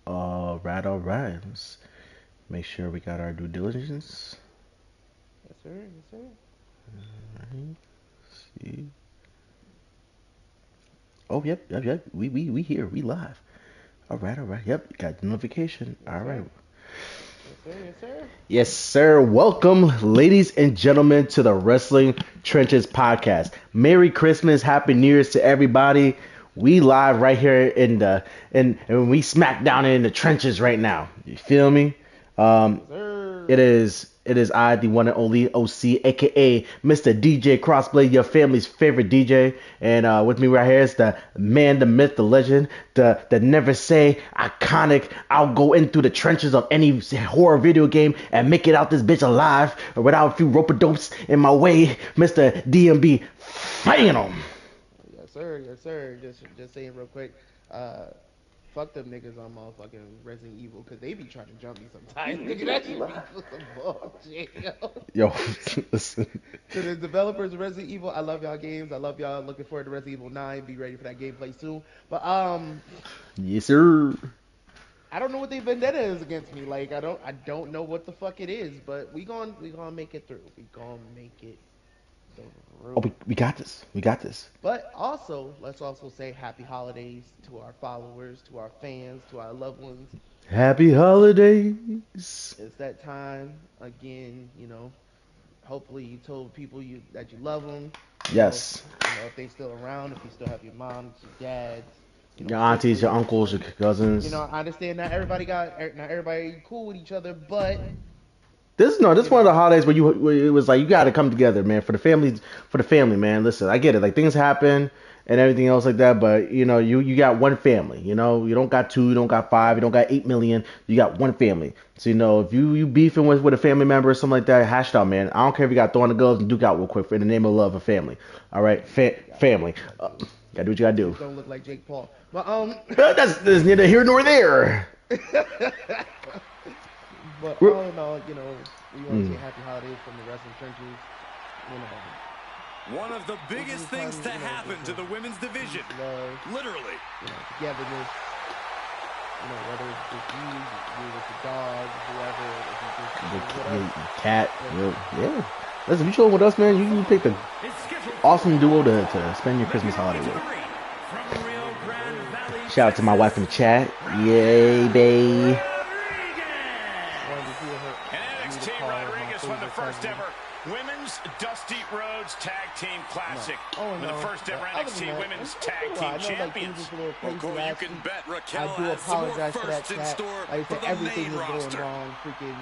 All right, all right. Let's make sure we got our due diligence. Yes, sir. Yes, sir. Right. See. Oh, yep. We here. We live. All right, all right. Yep, got the notification. Yes, All right. sir. Yes, sir. Yes, sir. Yes, sir. Welcome, ladies and gentlemen, to the Wrestling Trenches podcast. Merry Christmas, Happy New Year's to everybody. We live right here in the and we smack down in the trenches right now. You feel me? Um, Yes, sir. it is I, the one and only OC, aka Mr. DJ Crossblade, your family's favorite DJ. And with me right here is the man, the myth, the legend, the never say iconic. I'll go in through the trenches of any horror video game and make it out this bitch alive without a few rope dopes in my way, Mr. DMB Phantom. Yes, sir. Yes, sir. Just saying real quick. Uh, Fuck them niggas on motherfucking Resident Evil because they be trying to jump me sometimes. Nigga, that should be some bullshit, yo. Yo, listen. To the developers of Resident Evil, I love y'all games. I love y'all. Looking forward to Resident Evil 9. Be ready for that gameplay soon. But Yes, sir. I don't know what their vendetta is against me. Like I don't know what the fuck it is. But we gonna make it through. We gonna make it Oh, through. we got this. We got this. But also, let's also say happy holidays to our followers, to our fans, to our loved ones. Happy holidays. It's that time again. Hopefully you told people that you love them. Yes. If they still around, if you still have your moms, your dads, Your aunties, your sisters. uncles, your cousins. I understand not everybody cool with each other, but This no, this you one of the know, holidays where it was like you got to come together, man, for the family, man. Listen, I get it, like things happen and everything else like that, but you got one family, you don't got two, you don't got five, you don't got 8 million, you got one family. So if you beefing with a family member or something like that, hash it out, man. I don't care if you got throwing the gloves and duke out real quick for in the name of love of family. All right, family, gotta do what you gotta do. just don't look like Jake Paul. But That's neither here nor there. but We're- all in all, we want to say mm. happy holidays from the wrestling trenches. You know, One of the this biggest is the things to time, happen to the women's division. love, Literally. togetherness. Whether it's just you with the dog, whoever, if you just whatever. Cat, yeah. Listen, if you chilling with us, man, you picked an awesome duo to spend your Christmas holiday with. From Rio Grande Valley, Shout out to my wife in the chat. Yay, babe. Wanted to hear her. and me to NXT call my Rodriguez won the favorite first cousin. ever Women's Dusty Rhodes Tag Team Classic. Oh, With no. the first ever Other NXT than that, Women's it's Tag cool. Team I know, Champions. things was a little Well, crazy Corey, you last can week. bet I Raquel do has some more apologize for that, firsts in chat. store Like I for said, the everything main was roster. going wrong. Freaking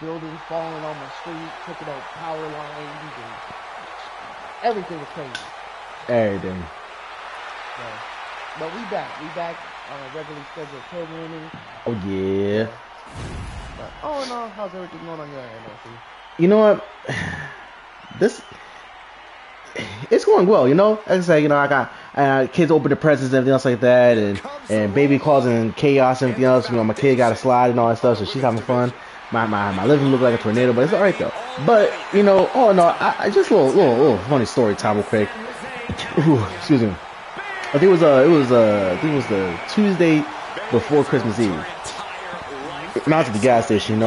buildings falling on my street, picking up power lines, and everything was crazy. Everything. So, but we back. We back on a regularly scheduled programming. Oh, yeah. But all in all, how's everything going on your end, LC? You know what? This, it's going well, Like I say, I got kids open the presents and everything else like that, and baby causing chaos and everything else. My kid got a slide and all that stuff, so she's having fun. My living room look like a tornado, but it's all right though. But oh no, I just a little funny story time real quick. Ooh, excuse me. I think it was the Tuesday before Christmas Eve. And I was at the gas station,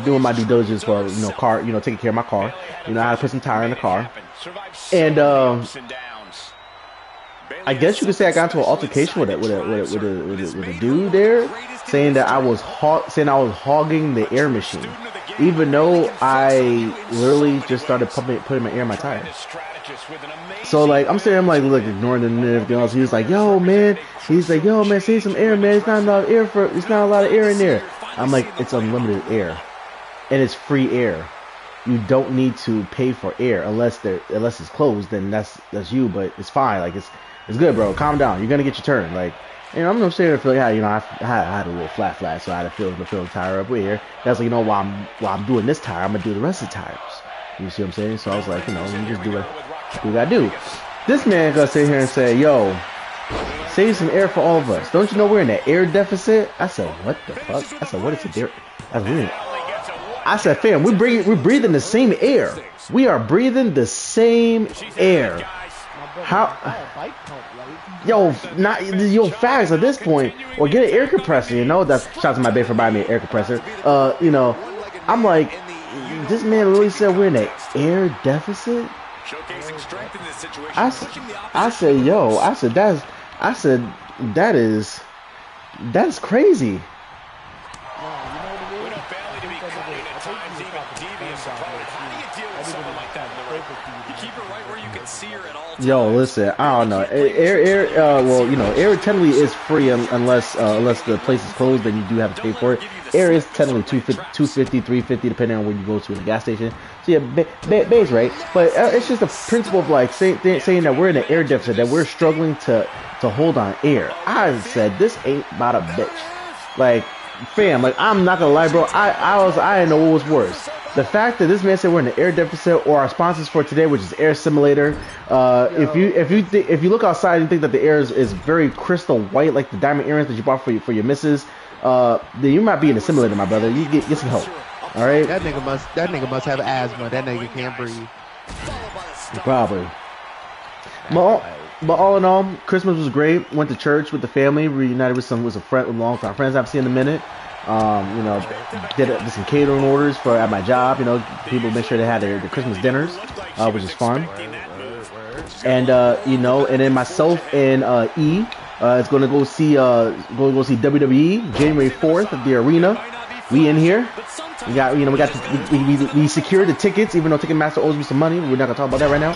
doing my due diligence for car, taking care of my car. I had to put some tire in the car, and I guess you could say I got into an altercation with a dude there, saying that I was hogging the air machine, even though I literally just started putting my air in my tire. So like I'm saying, I'm like look, ignoring him and everything else. He was like, yo man, save some air, man. It's not a lot of air in there. I'm like, it's unlimited air, and it's free air. You don't need to pay for air unless it's closed. Then that's you, but it's fine. Like it's good, bro. Calm down. You're gonna get your turn. Like, I'm not saying I feel like I had a little flat, so I had to fill the tire up with air. That's like while I'm doing this tire, I'm gonna do the rest of the tires. You see what I'm saying? So I was like, let me just do what I gotta do. This man gonna sit here and say, yo, save some air for all of us. Don't you know we're in an air deficit? I said, what the fuck? I said, what is it? I said, fam, we're breathing the same air. We are breathing the same air. My How? A bike pump, like, Yo, facts at this point, or get an air compressor. You know, that's shout out to my babe for buying me an air compressor. You know, I'm like, this man really said we're in an air deficit. Showcasing strength in this situation. I said that is crazy. Yo, listen, I don't know. Well, you know, air technically is free unless the place is closed, then you do have to pay for it. Air is technically $250, $350, depending on where you go to in the gas station. So yeah, base right, but it's just a principle of like saying that we're in an air deficit, that we're struggling to hold on air. I said this ain't about a bitch. Like, fam, like I'm not gonna lie, bro. I didn't know what was worse. The fact that this man said we're in an air deficit, or our sponsors for today, which is Air Simulator. If you look outside and think that the air is very crystal white, like the diamond earrings that you bought for your missus, then you might be in a simulator, my brother. You get some help. All right. That nigga must have asthma. That nigga can't breathe. Probably. But all in all, Christmas was great. Went to church with the family. Reunited with some long-time friends I've seen in a minute. You know, did some catering orders at my job. You know, people make sure they had their Christmas dinners, which is fun. And you know, and then myself and E is going to go see WWE January 4th at the arena. We in here. We secured the tickets, even though Ticketmaster owes me some money. We're not gonna talk about that right now.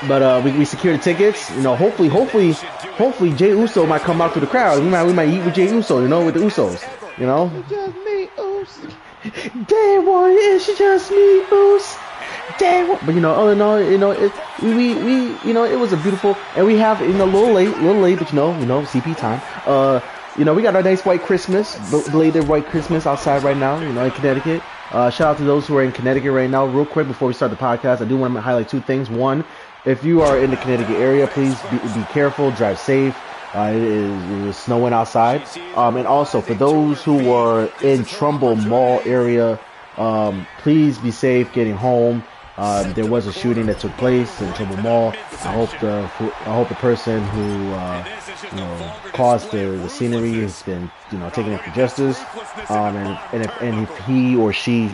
But we secured the tickets. You know, hopefully Jey Uso might come out to the crowd. We might eat with Jey Uso. You know, with the Usos. You know. It's just me, Uso. Day one, it's just me, Uso. Day one. But you know, all in all, you know, it was a beautiful, and we have, you know, a little late, but you know, CP time. You know, we got our nice white Christmas, belated white Christmas outside right now, you know, in Connecticut. Shout out to those who are in Connecticut right now. Real quick, before we start the podcast, I do want to highlight two things. One, if you are in the Connecticut area, please be careful, drive safe. It is snowing outside. And also, for those who are in Trumbull Mall area, please be safe getting home. There was a shooting that took place in Trumbull Mall. I hope the person who caused the scenery has been, you know, taken up for justice. And if he or she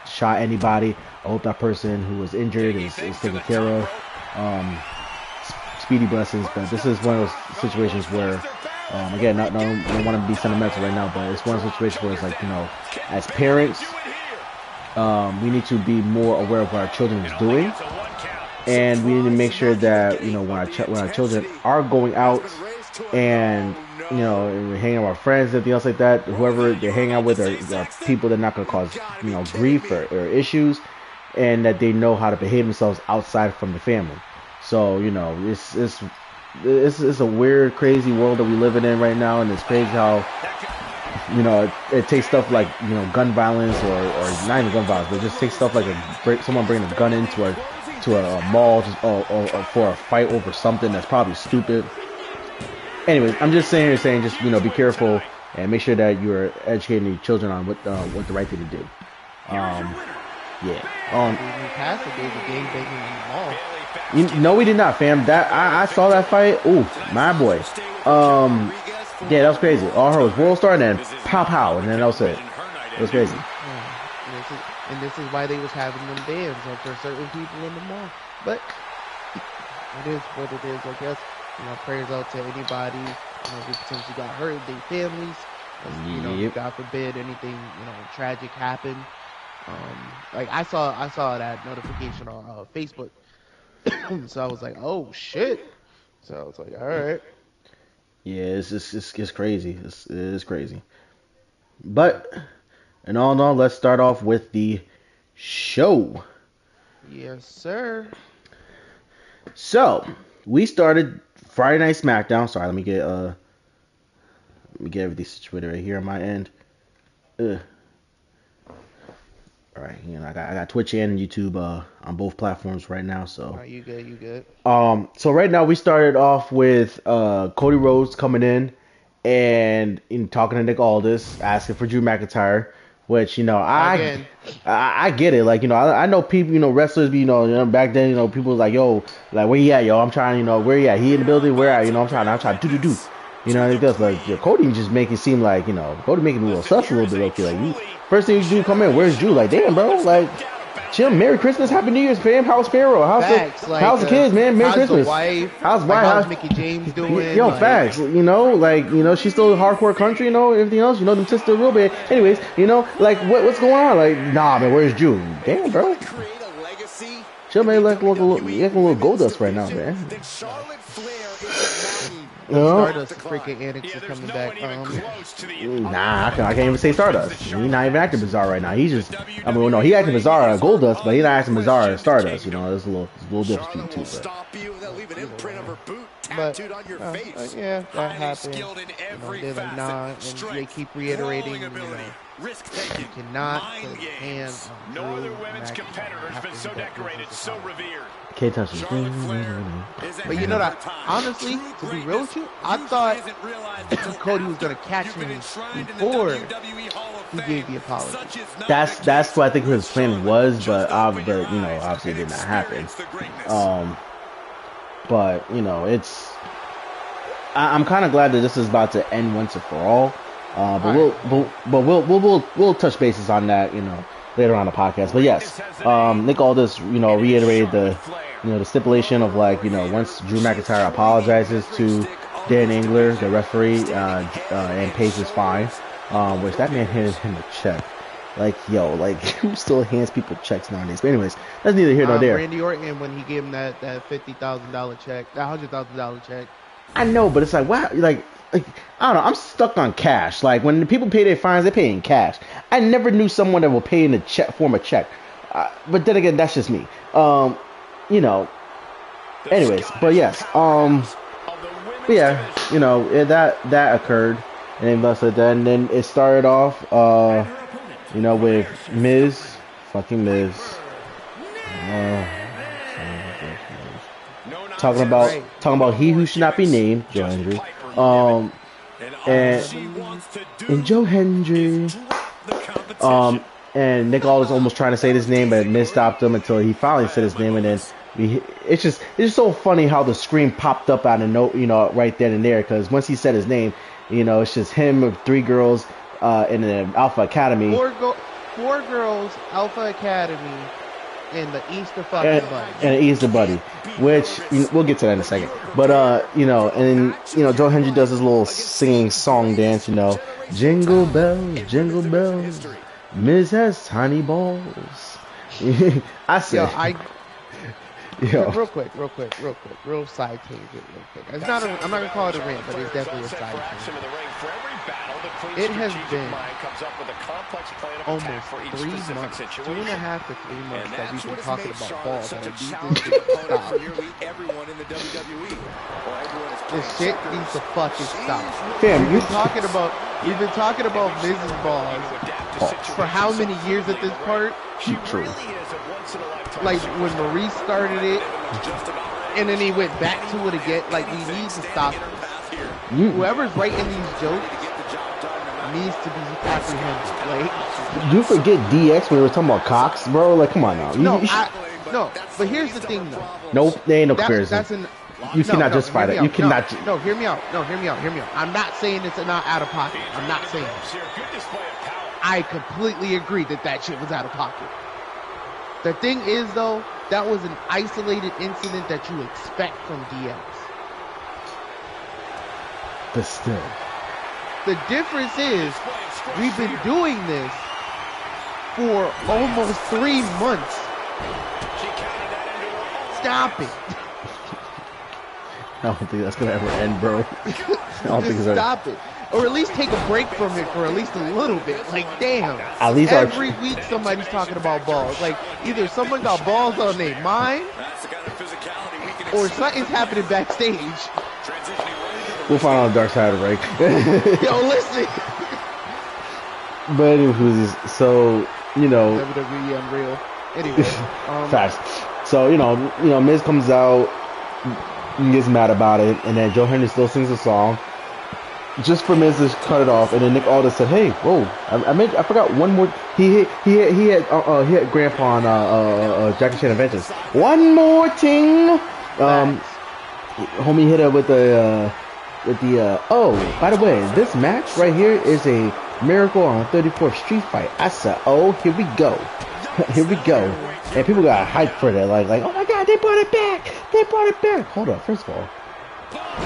shot anybody, I hope that person who was injured is taken care of. Speedy blessings. But this is one of those situations where, again, I don't want to be sentimental right now, but it's one of those situations where it's like, you know, as parents, we need to be more aware of what our children is doing, and we need to make sure that, you know, when our children are going out and, you know, hanging out with friends and everything else like that, whoever they hang out with are people that are not going to cause, you know, grief or issues, and that they know how to behave themselves outside from the family. So, you know, it's a weird, crazy world that we live in right now, and it's crazy how, you know, it takes stuff like, you know, gun violence or not even gun violence, but just takes stuff like someone bringing a gun into a mall just or for a fight over something that's probably stupid. Anyways, I'm just saying, just, you know, be careful and make sure that you're educating your children on what the right thing to do. Yeah. Past the days of gang banging in the mall. No, we did not, fam. That I saw that fight. Ooh, my boy. Yeah, that was crazy. All I heard was World Star and then pow, and then that was it. It was crazy. Yeah. And this is why they was having them bans for certain people in the mall. But it is what it is, I guess. You know, prayers out to anybody, you know, who potentially got hurt, their families. You know, God forbid anything, you know, tragic happen. Like I saw that notification on Facebook, so I was like, oh shit. So I was like, all right. Yeah, it's crazy. It is crazy. But in all, let's start off with the show. Yes, sir. So we started Friday Night Smackdown. Sorry, let me get everything situated right here on my end. All right, you know, I got Twitch and YouTube on both platforms right now. So all right, you good. So right now we started off with Cody Rhodes coming in and talking to Nick Aldis, asking for Drew McIntyre. Which, you know, Again. I get it. Like, you know, I know people, you know, wrestlers, you know, back then, you know, people was like, yo, like, where you at, yo? I'm trying, you know, where you at? He in the building? Where at? You know, I'm trying to do. You know, it does. Like, yo, Cody just make it seem like, you know, Cody making a little sus a little bit, low-key. Like, you, first thing you do, come in, where's Drew? Like, damn, bro, like, chill, Merry Christmas, Happy New Year's, fam. How's Pharaoh? How's the kids, man? Merry Christmas. The wife? How's how's Mickey James doing? Yo, facts. You know, like, you know, she's still a hardcore country, you know, everything else. You know, them sisters a little bit. Anyways, you know, like, what's going on? Like, nah, man, where's Drew? Damn, bro. Chill, man, like a little gold dust right now, man. Stardust freaking antics is coming back. Nah, I can't even say Stardust. He's not even acting bizarre right now. He's just, I mean, well, no, he acting bizarre at Goldust, but he's not acting bizarre at Stardust. You know, there's a little difference between the two. But yeah, that happened. You know, they're like, nah, and they keep reiterating, you know, you cannot put a hand on no other women's competitor has been so decorated, so revered. Can't touch it. But you know that, honestly, to be real with you, I thought Cody was going to catch him before he gave the apology. That's what I think his plan was, but you know, obviously it did not happen. But you know, I'm kind of glad that this is about to end once and for all. We'll touch bases on that, you know, later on the podcast. But yes, Nick Aldis, you know, reiterated the stipulation of, like, you know, once Drew McIntyre apologizes to Dan Engler, the referee, and pays his fine, which that man handed him a check. Like, yo, like, who still hands people checks nowadays? But anyways, that's neither here nor there. Randy Orton, when he gave him that $50,000 check, that $100,000 check. I know, but it's like, wow, like, I don't know, I'm stuck on cash. Like, when the people pay their fines, they pay in cash. I never knew someone that will pay in a check, form of check. But then again, that's just me. You know, anyways, but yes, but yeah, you know, that occurred, and then it started off, you know, with fucking Miz, talking about he who should not be named, Joe Hendry, and Joe Hendry, and Nick Aldis almost trying to say his name, but Miz stopped him until he finally said his name, and then it's just so funny how the screen popped up out of you know, right then and there, because once he said his name, you know, it's just him with 3 girls in the Alpha Academy. 4 girls, Alpha Academy, and the Easter fucking Bunny. And the Easter Bunny, which, we'll get to that in a second. But, you know, and, you know, Joe Hendry does his little singing song dance, you know. Jingle bells, Miz has tiny balls. I said... Real quick, real side tangent, real quick. It's not I'm not gonna call it a rant, but it's definitely a side tangent. It has been almost 3 months, 2.5 to 3 months that we've been talking about balls, and this shit stop. This shit needs to fucking stop. Fam, we've been talking about Mrs. Balls for how many years at this part? True. Like, when Maurice started it, and then he went back to it again. Like, we need to stop this. Whoever's writing these jokes needs to be apprehended. Like, you forget DX when we were talking about Cox, bro? Like, come on now. No, but here's the thing, though. Nope, there ain't no comparison. You cannot justify that. You cannot. No, hear me out. I'm not saying it's not out of pocket. I'm not saying it. I completely agree that shit was out of pocket. The thing is, though, that was an isolated incident that you expect from DX. But still. The difference is, we've been doing this for almost 3 months. Stop it. I don't think that's going to ever end, bro. I don't think it's ever. Stop it. Or at least take a break from it for at least a little bit. Like, damn. At least every week somebody's talking about balls. Like, either someone got balls on their mind, or something's happening backstage. We'll find out the dark side of Ray. Yo, listen. But anyway, so, you know. WWE Unreal. Anyway. Fast. So, you know, Miz comes out, and gets mad about it, and then Joe Hendry still sings a song. just for Miz to cut it off, and then Nick Aldis said, "Hey, whoa, I forgot one more." He hit Grandpa on Jackie Chan Adventures. One more thing. Homie hit her with the oh, by the way, this match right here is a Miracle on 34th Street fight. I said, oh, here we go. Here we go. And people got hyped for that. Like, oh my God, they brought it back. They brought it back. Hold up, first of all,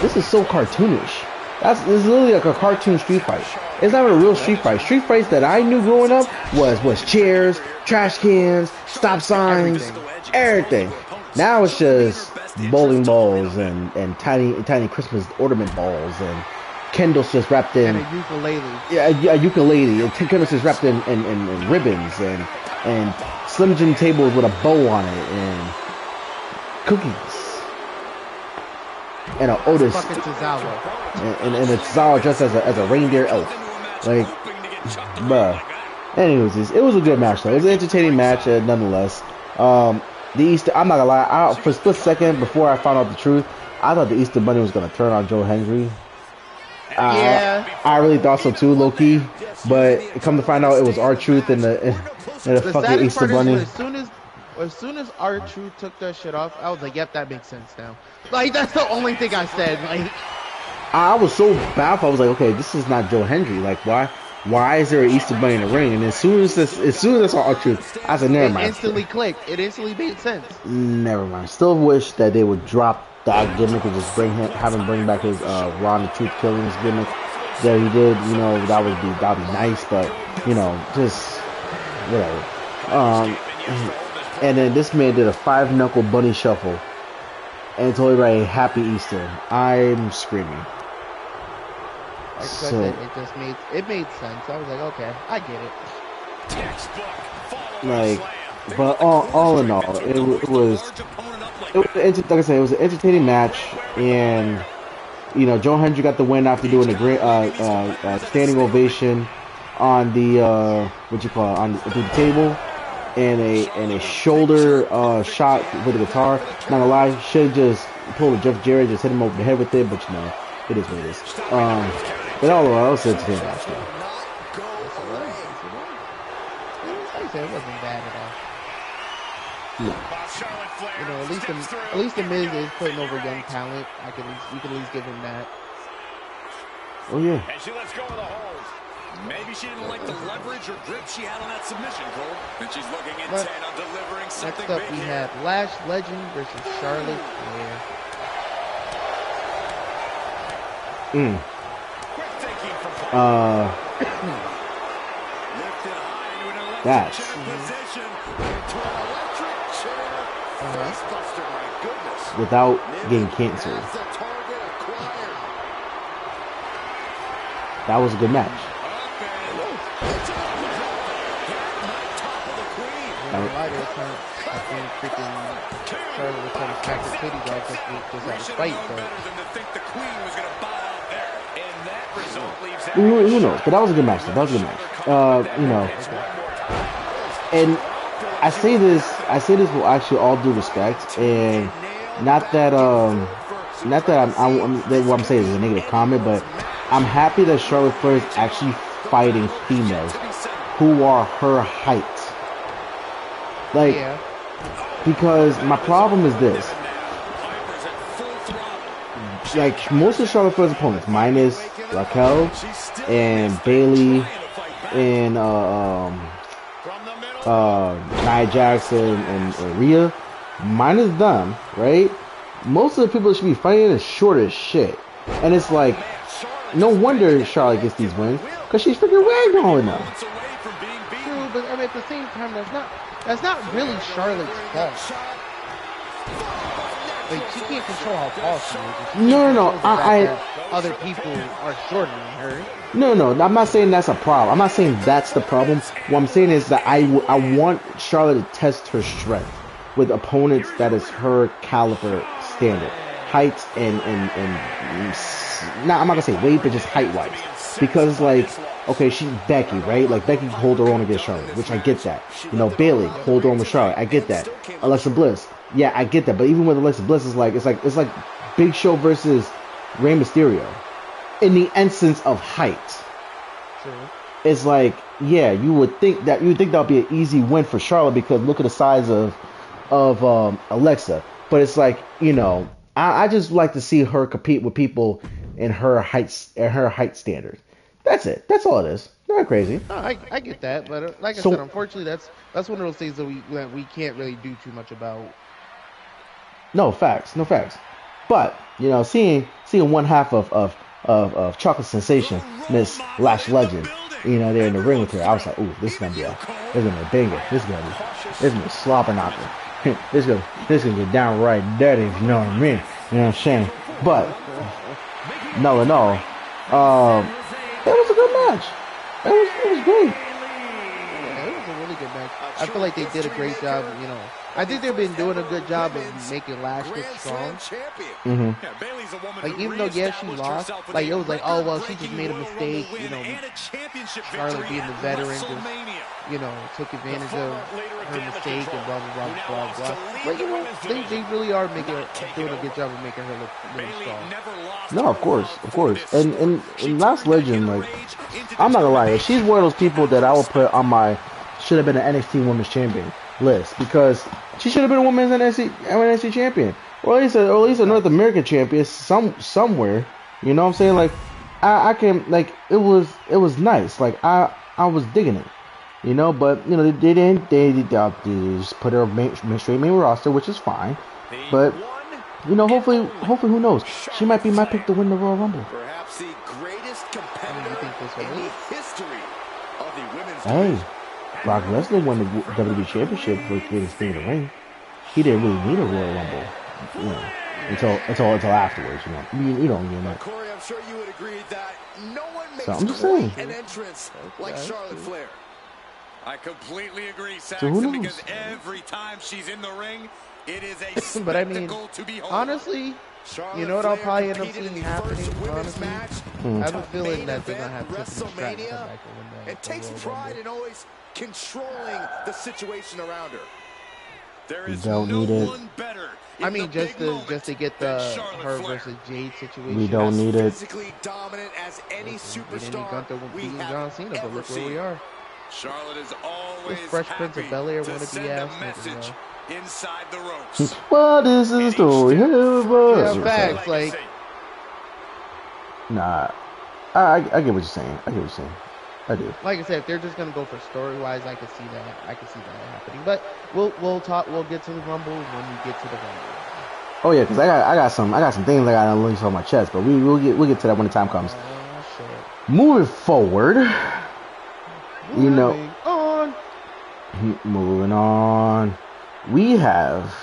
this is so cartoonish. This is literally like a cartoon street fight. It's not even a real street fight. Street fights that I knew growing up was chairs, trash cans, stop signs, everything. Now it's just bowling balls and tiny Christmas ornament balls and Kendall's just wrapped in. And a ukulele. Yeah, a ukulele. And Kendall's just wrapped in ribbons and Slim Jim tables with a bow on it and cookies. And an Otis. And a Tozawa dressed as a reindeer elf. Like, bruh. Anyways, it was a good match though. It was an entertaining match nonetheless. The Easter, I'm not gonna lie, for a split second before I found out the truth, I thought the Easter Bunny was gonna turn on Joe Hendry. Yeah. I really thought so too, low key. But come to find out, it was R-Truth and the fucking Easter Bunny. As soon as R-Truth took that shit off, I was like, yep, that makes sense now. Like, that's the only thing I said. Like, I was so baffled. I was like, okay, this is not Joe Hendry. Like, why is there an Easter Bunny in the ring? And as soon as I saw R-Truth, I said, never mind. It instantly clicked. It instantly made sense. Never mind. Still wish that they would drop that gimmick and just have him bring back his Ron the Truth Killings gimmick that he did. You know, that'd be nice, but you know, just whatever. And then this man did a 5-knuckle bunny shuffle and told everybody Happy Easter. I'm screaming. Except that it just made sense. I was like, okay, I get it. Like, but all in all, it was like I said, it was an entertaining match, and you know, Joe Hendry got the win after doing a great standing ovation on the on the table, and a shoulder shot with the guitar. Not gonna lie, should have just pulled a Jeff Jarrett, just hit him over the head with it, but you know, it is what it is. But all in all, it was an entertaining match. It wasn't bad at all. Yeah. You know, at least the Miz is putting over young talent. You can at least give him that. Oh yeah. And she lets go of the hold. Maybe she didn't like the leverage or grip she had on that submission, Cole. And she's looking intent on delivering something big. Next up, we have Lash Legend versus Charlotte Flair. Quick thinking from Paul. Lifted high into an electric chair position. Into an electric chair. Facebuster, my goodness. Without getting cancer. That was a good match. Who knows? But that was a good match. That was a good match. You know, and I say this with actually all due respect, and not that what I'm saying is a negative comment, but I'm happy that Charlotte Flair is actually fighting females who are her height. Like, because my problem is this. Like, most of Charlotte Flair's opponents, minus Raquel and Bayley and Nia Jackson and Rhea, minus them, right? Most of the people that should be fighting is short as shit. And it's like, no wonder Charlotte gets these wins, because she's freaking ragdolling them. True, but I mean, at the same time, that's not really Charlotte's fault. Like, she can't control how tall she is. No. Other people are shorter than her. No. I'm not saying that's a problem. I'm not saying that's the problem. What I'm saying is that I want Charlotte to test her strength with opponents that is her caliber standard. Height and I'm not gonna say weight, but just height-wise. Because, like, okay, she's Becky, right? Like, Becky can hold her own against Charlotte, which I get that. You know, Bayley, hold her own with Charlotte. I get that. Alexa Bliss, yeah, I get that. But even with Alexa Bliss, it's like Big Show versus Rey Mysterio. in the essence of height. True. It's like, yeah, you would think that would be an easy win for Charlotte because look at the size of Alexa. But it's like, I just like to see her compete with people in her height standards. That's it. That's all it is. Not crazy. No, I get that, but like I So- said, unfortunately, that's one of those things that we can't really do too much about. No facts. But seeing one half of Chocolate Sensation, Miss Lash Legend, there in the ring with her, I was like, ooh, this is gonna be a banger. This is gonna be a slobber knocker. this is gonna get downright dirty, if you know what I mean. You know what I'm saying? But no, it was a good match. It was great. Yeah, it was a really good match. I feel like they did a great job. I think they've been doing a good job of making Lash look strong. Like, even though, yeah, she lost, like, it was like, oh, well, she just made a mistake, Charlotte being the veteran just, took advantage of her mistake and blah, blah, blah, blah, blah. But, they really are doing a good job of making her look really strong. No, of course. And Last Legend, like, I'm not gonna lie, she's one of those people that I would put on my should have been an NXT Women's Champion list because she should have been a Women's NXT Champion, or at least a North American Champion somewhere. You know what I'm saying? Like, I can, like, it was nice. Like, I was digging it. But they just put her straight main roster, which is fine. But hopefully, who knows? She might be my pick to win the Royal Rumble. Perhaps the greatest competitor in the history of the women's Hey, Brock Lesnar won the WWE Championship for getting King of the Ring. He didn't really need a Royal Rumble, until afterwards. You know. Corey, I'm sure you would agree that no one makes So I'm just saying. an entrance like Charlotte Flair. I completely agree, So who Saxon, knows? because every time she's in the ring, it is a spectacle But I mean, to behold. honestly, you know what I'll probably end up seeing happening, honestly? I have a feeling that they're going to have Tiffany Stratton come back and win and takes pride in always controlling the situation around her. There is don't no need it. one better. I mean, just to get her versus Jade situation. We don't need it. Physically dominant as any We didn't need superstar Gunther we beating have John Cena, but ever look where we seen. are. Charlotte is always This Fresh Prince of happy Bel-Air to wannabe send ass a nigga, message bro. inside the ropes. What is the story? Yeah, facts. Like, Nah, I get what you're saying. I do. like I said, if they're just gonna go for story-wise, I can see that happening. But we'll get to the Rumble when we get to the Rumble. Oh yeah, because I got some things I gotta unleash on my chest, but we'll get to that when the time comes. Shit. Moving forward, moving on, we have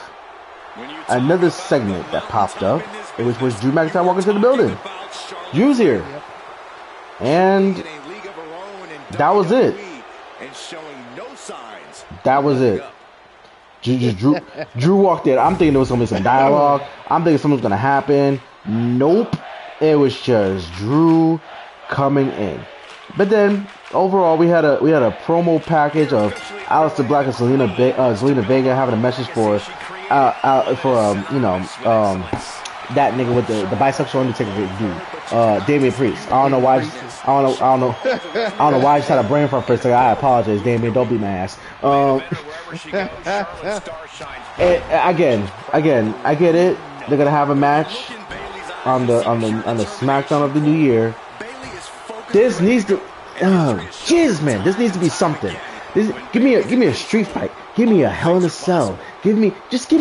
another segment that popped up, which was Drew McIntyre walking to the building. Drew's here, Yep. and that was it. That was it. Drew walked in. I'm thinking there was gonna be some dialogue. I'm thinking something was gonna happen. Nope. It was just Drew coming in. But then overall, we had a promo package of Aleister Black and Zelina Vega having a message for that nigga with the bisexual Undertaker dude, Damian Priest. I don't know why I just had a brain fart for a second. I apologize, Damian. Don't beat my ass. Again, I get it. They're gonna have a match on the SmackDown of the New Year. This needs to, Jesus, man, this needs to be something. Give me a street fight. Give me a Hell in a Cell. Give me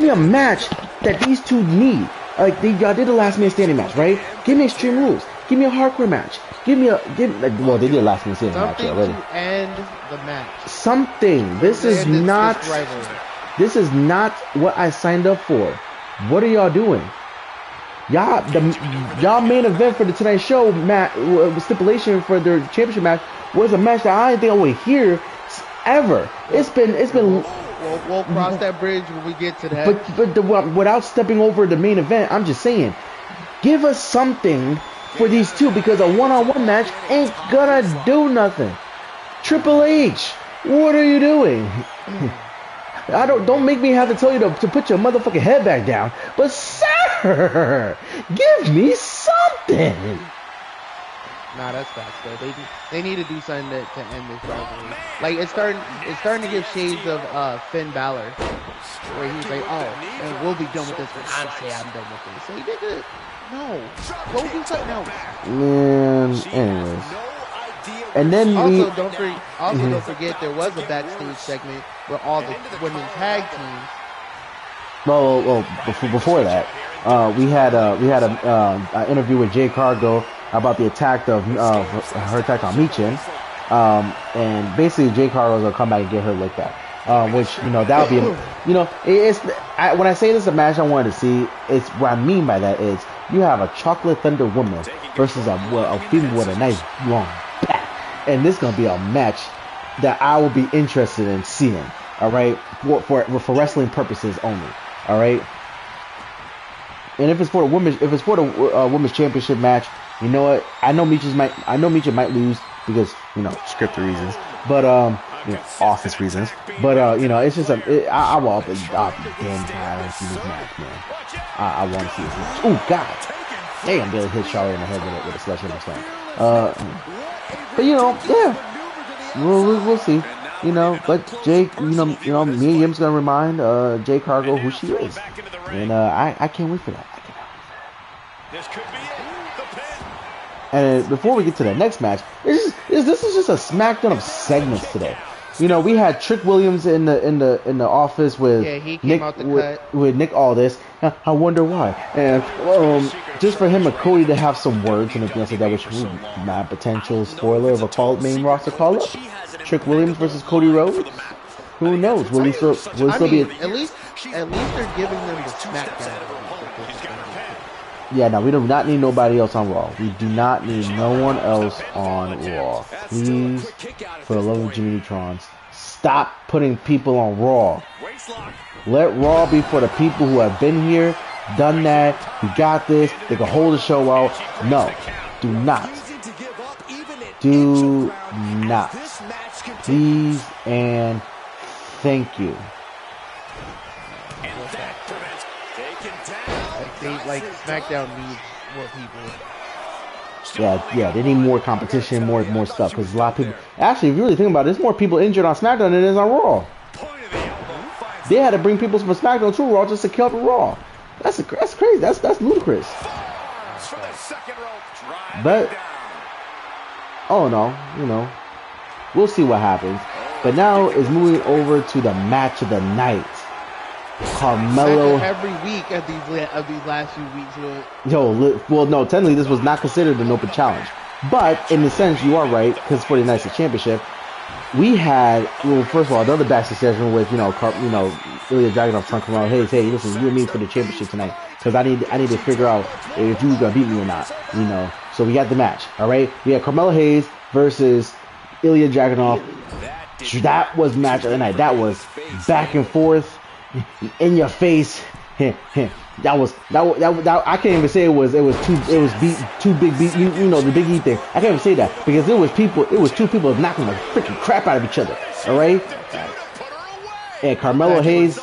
a match that these two need. Like y'all did the Last Man Standing match, right? Give me Extreme Rules. Give me a hardcore match. They did a Last Man Standing match already. Something to end the match. Something. This is not what I signed up for. What are y'all doing? Y'all main event for the Tonight Show stipulation for their championship match was a match that I didn't think I would hear ever. It's been. We'll cross that bridge when we get to that. But without stepping over the main event, I'm just saying, give us something for these two because a one-on-one match ain't gonna do nothing. Triple H, what are you doing? Don't make me have to tell you to put your motherfucking head back down. But sir, give me something. Nah, that's facts though. They need to do something to end this rivalry. Like it's starting to give shades of Finn Balor, where he's like, oh, and we'll be done with this when I say I'm done with this. Say, nigga, no, go do something else. Man, anyways. And then don't forget there was a backstage segment where all the women's tag teams. Well, before that, we had an interview with Jay Cargo about the attack of her attack on Michin, and basically Jay Cargo is gonna come back and get her looked at, which that would be, when I say this is a match I wanted to see, it's what I mean by that is you have a Chocolate Thunder woman versus a female with a nice long back, and this is gonna be a match that I will be interested in seeing. All right, for wrestling purposes only. All right, and if it's for the women's championship match, you know what? I know Michin might lose because scripted reasons, but office reasons. But it's just I will be damn tired to see this match, man. I want to see this match. Oh God, damn! They hit Charlotte in the head with a sledgehammer slam. But yeah, we'll see. But Jake, me and Yim's gonna remind Jay Cargo who she is, and I can't wait for that. This could be it. And before we get to the next match, this is just a smackdown of segments today. We had Trick Williams in the office with he came Nick out the cut. with Nick Aldis. I wonder why. And just for him and Cody to have some words and everything else like that, which my potential spoiler of a main roster call up. Trick Williams versus Cody Rhodes. Who knows? Will he still be? At least they're giving them the SmackDown. Yeah, no, we do not need nobody else on Raw. We do not need no one else on Raw. Please, for the love of Jimmy Neutrons, stop putting people on Raw. Let Raw be for the people who have been here, done that, who got this, they can hold the show out. No, do not. Do not. Please and thank you. Like SmackDown needs more people. Yeah, they need more competition, more stuff. Because a lot of people, actually, if you really think about it, there's more people injured on SmackDown than there is on Raw. They had to bring people from SmackDown to Raw just to kill the Raw. That's crazy. That's ludicrous. But we'll see what happens. But now is moving over to the match of the night. Carmelo every week of these last few weeks. No, technically this was not considered an open challenge, but in a sense you are right because for the Night Championship, we had first of all another backstage session with Ilya Dragunov telling Carmelo, hey, listen, you and me for the championship tonight because I need to figure out if you gonna beat me or not. So we got the match. All right, we had Carmelo Hayes versus Ilya Dragunov. That was match of the night. That was back and forth. In your face, that was I can't even say it was too big beat. The Big E thing. I can't even say that because it was two people knocking the freaking crap out of each other. All right, and Carmelo Hayes,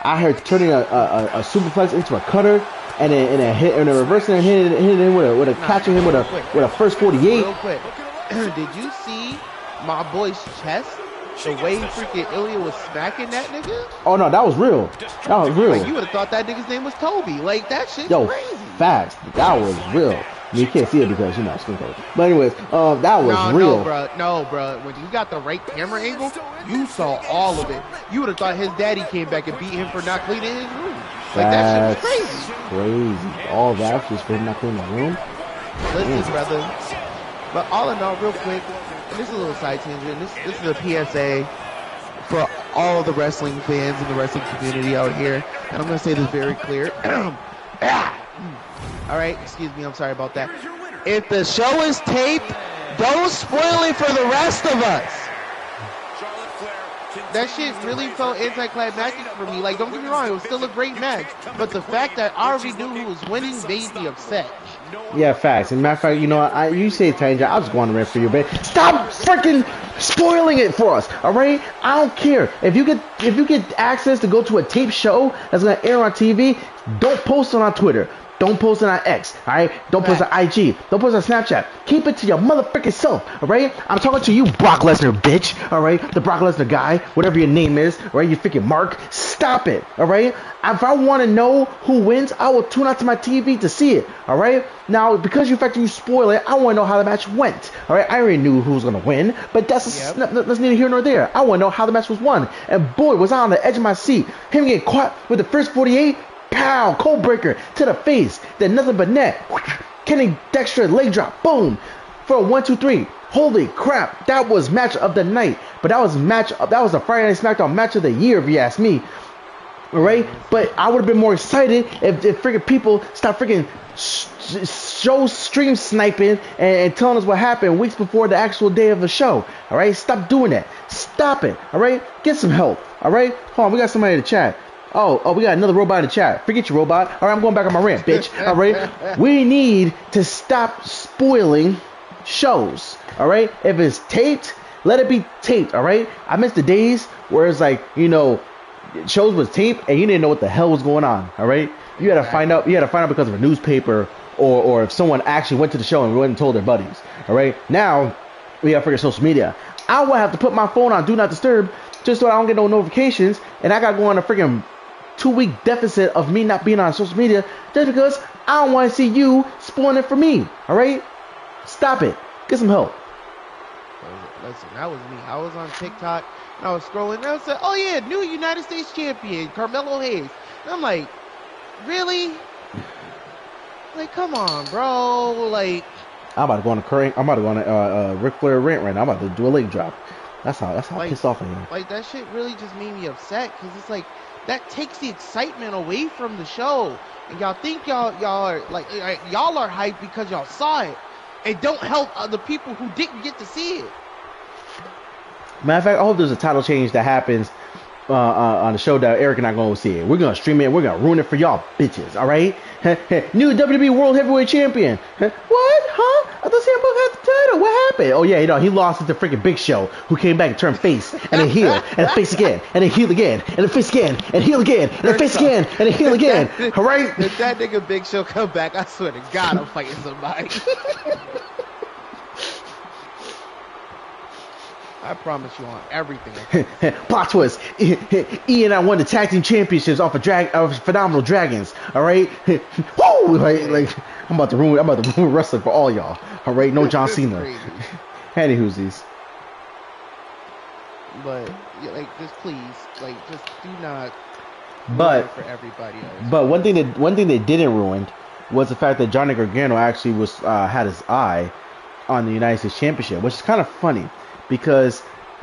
I heard turning a superplex into a cutter, and then reversing and hitting him with a catching him with a first 48. Real quick, did you see my boy's chest? The way freaking Ilya was smacking that nigga? Oh no, that was real. Like, you would have thought that nigga's name was Toby. Like, that shit's crazy. Facts. That was real. I mean, you can't see it because, skin color. But anyways, that was real. No, bro. When you got the right camera angle, you saw all of it. You would have thought his daddy came back and beat him for not cleaning his room. Like, that shit was crazy. All that just for him not cleaning the room? Listen, brother. But all in all, real quick, this is a little side tangent. This is a PSA for all the wrestling fans and the wrestling community out here. And I'm going to say this very clear. All right, excuse me. I'm sorry about that. If the show is taped, don't spoil it for the rest of us. That shit really felt anticlimactic for me. Like, don't get me wrong, it was still a great match. But the fact that I already knew who was winning made me upset. Yeah, facts. And matter of fact, you say tangent, I'll just go on the rant for you, but stop freaking spoiling it for us, all right? I don't care. If you get access to go to a tape show that's gonna air on TV, don't post it on Twitter. Don't post it on X, all right? Don't post it on IG. Don't post it on Snapchat. Keep it to your motherfucking self, all right? I'm talking to you, Brock Lesnar, bitch, all right? The Brock Lesnar guy, whatever your name is, all right? You freaking Mark. Stop it, all right? If I want to know who wins, I will tune out to my TV to see it, all right? Now, because you spoil it, I want to know how the match went, all right? I already knew who was going to win, but that's neither here nor there. I want to know how the match was won. And boy, was I on the edge of my seat. Him getting caught with the first 48, pow, cold breaker to the face, then nothing but net. Kenny Dexter leg drop, boom, for a 1-2-3. Holy crap, that was match of the night. But that was a Friday Night Smackdown match of the year, if you ask me. All right, but I would have been more excited if freaking people stop freaking show stream sniping and telling us what happened weeks before the actual day of the show. All right, stop doing that. Stop it. All right, get some help. All right, hold on, we got somebody in the chat. Oh, we got another robot in the chat. Forget your robot. All right, I'm going back on my rant, bitch. All right, we need to stop spoiling shows. All right, if it's taped, let it be taped. All right, I miss the days where it's like, shows was taped and you didn't know what the hell was going on. All right, you had to find out. You had to find out because of a newspaper or if someone actually went to the show and went and told their buddies. All right, now we have freaking social media. I will have to put my phone on Do Not Disturb just so I don't get no notifications, and I got to go on a freaking 2-week deficit of me not being on social media just because I don't want to see you spoiling it for me. All right, stop it. Get some help. Listen, that was me. I was on TikTok and I was scrolling and I said, "Oh yeah, new United States champion, Carmelo Hayes." And I'm like, really? Like, come on, bro. Like, I'm about to go on a Ric Flair rant right now. I'm about to do a leg drop. That's how pissed off I am. Like, that shit really just made me upset because it's like that takes the excitement away from the show. And y'all think y'all are like y'all are hyped because y'all saw it, and don't help other people who didn't get to see it. Matter of fact, I hope there's a title change that happens on the show that Eric and I going to see it. We're going to stream it. We're going to ruin it for y'all bitches, all right? New WWE World Heavyweight Champion. What? Huh? I thought CM Punk had the title. What happened? Oh, yeah, he lost it to freaking Big Show, who came back and turned face, and then heel, and face again, and then heel again, and then face again, and heel again, and then face again, and then heel again, all right? If that nigga Big Show come back, I swear to God, I'm fighting somebody. I promise you on everything. Plot twist. E and I won the tag team championships off of Phenomenal Dragons. All right. Woo! Like I'm about to ruin wrestling for all y'all. All right. No John Cena. Handy whoosies. But like, just please, like, just do not. But for everybody else. But one thing they didn't ruin was the fact that Johnny Gargano actually had his eye on the United States Championship, which is kind of funny. Because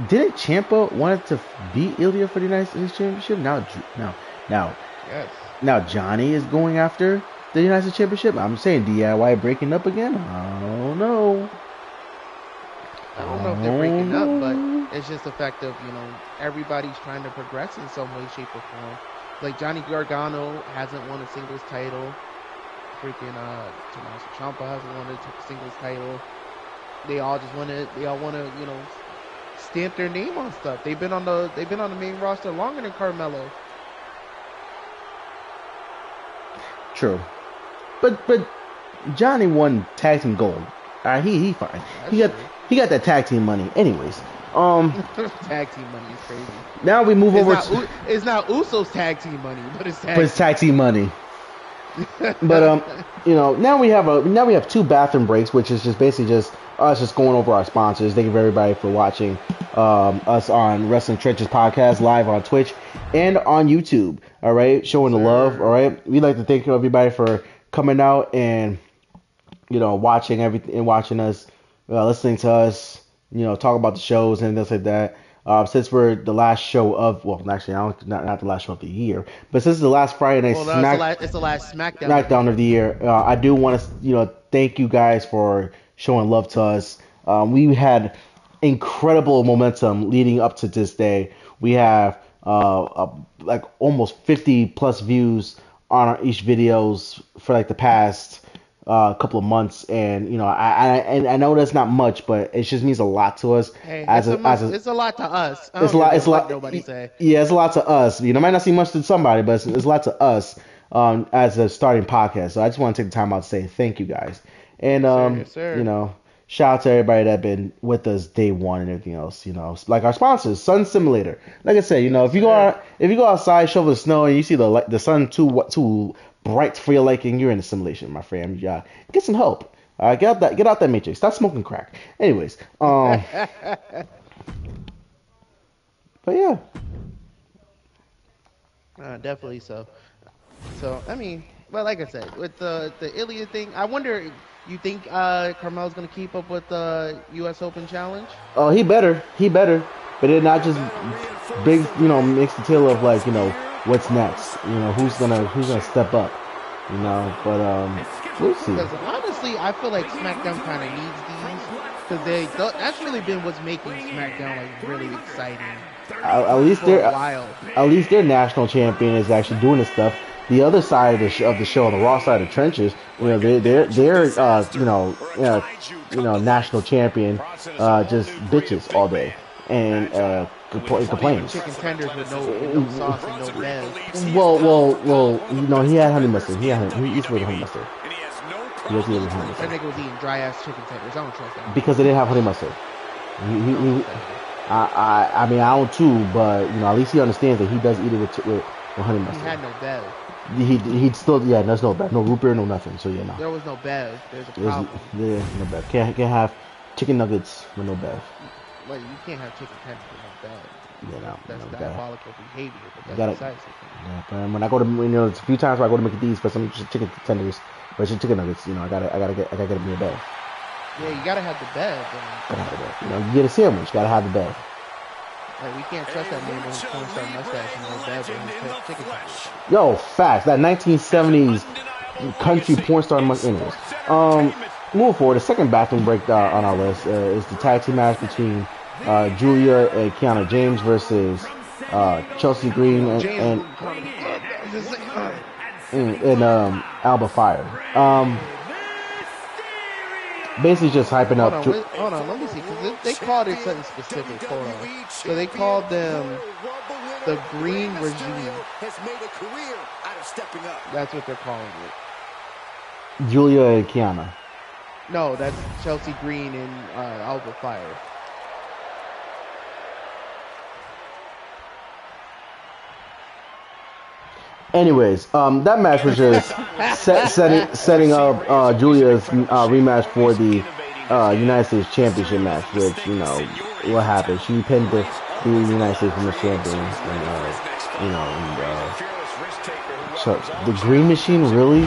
didn't Ciampa wanted to beat Ilya for the United States Championship? Now Johnny is going after the United States Championship. I'm saying DIY breaking up again. I don't know. I don't know if they're breaking up, but it's just the fact of, everybody's trying to progress in some way, shape, or form. Like Johnny Gargano hasn't won a singles title. Freaking Tommaso Ciampa hasn't won a singles title. They all want to, stamp their name on stuff. They've been on the main roster longer than Carmelo. True, but Johnny won tag team gold. He fine. He got that tag team money. Anyways, tag team money is crazy. Now we move over. It's not Usos tag team money, but it's tag team money. But now we have 2 bathroom breaks, which is just basically just us just going over our sponsors. Thank you everybody for watching us on Wrestling Trenches Podcast live on Twitch and on YouTube. All right, showing the love. All right, we'd like to thank everybody for coming out and watching everything and watching us, listening to us, talk about the shows and things like that. Since we're the last show of, actually, not the last show of the year, but since it's the last Friday night, it's the last SmackDown of the year. I do want to, thank you guys for showing love to us. We had incredible momentum leading up to this day. We have like almost 50 plus views on each videos for like the past couple of months, and I know that's not much, but it just means a lot to us. Hey, it's a lot to us. It's a lot. Nobody say. Yeah, it's a lot to us. Might not seem much to somebody, but it's a lot to us. as a starting podcast. So I just want to take the time out to say thank you guys. And Yes, sir. you know, shout out to everybody that been with us day one and everything else. You know, like our sponsors, Sun Simulator. Like I said, you know, if you go outside, shovel the snow, and you see the sun too bright for your liking, you're in a simulation, my friend. Yeah, get some help. Get out that matrix. Stop smoking crack. Anyways, but yeah. Definitely so. So I mean, well, like I said, with the Ilya thing, I wonder. You think Carmelo's gonna keep up with the U.S. Open Challenge? Oh, he better, but it not just big, you know, mix the tail of like, you know, what's next, you know, who's gonna step up, you know, but we'll see. Because honestly, I feel like SmackDown kind of needs these because that's really been what's making SmackDown like really exciting. At least their national champion is actually doing this stuff. The other side of the show, on the Raw side of the trenches, you know, they're national champion just bitches all day and complains. Chicken tenders with no sauce and no bev. Well, you know, he had honey mustard. He eats with honey mustard. He was eating honey mustard. That nigga was eating dry ass chicken tenders. I don't trust that. Because they didn't have honey mustard. I mean, I don't too, but you know, at least he understands that he does eat it with honey mustard. He had no bev. He'd still, there's no bev, no root beer, no nothing. So yeah, no. There was no bev. There's a problem. Yeah, no bev. Can't have chicken nuggets with no bev. Well, you can't have chicken tenders with no bev. Yeah, no. That's diabolical behavior. But that's besides it. Yeah, but when I go to, you know, it's a few times where I go to McDee's for some chicken tenders, but chicken nuggets, you know, I gotta get them in a bev. Yeah, you gotta have the bev. Gotta have the bev. You know, you get a sandwich, gotta have the bev. Like, we can't trust that man with his porn star mustache and no bev and his chicken tenders. Yo, facts. That 1970s country porn star mustache. Anyways, moving forward, the second bathroom break on our list is the tag team match between Julia and Kiana James versus Chelsea Green and Alba Fire. Basically just hyping up. Hold on, let me see, because they called it something specific. Hold on. So they called them the Green Regime. That's what they're calling it. Julia and Kiana. No, that's Chelsea Green and Alba Fire. Anyways, that match was just setting up Julia's rematch for the United States Championship match, which, you know, what happened. She pinned the United States Women's Champion, so the Green Machine, really?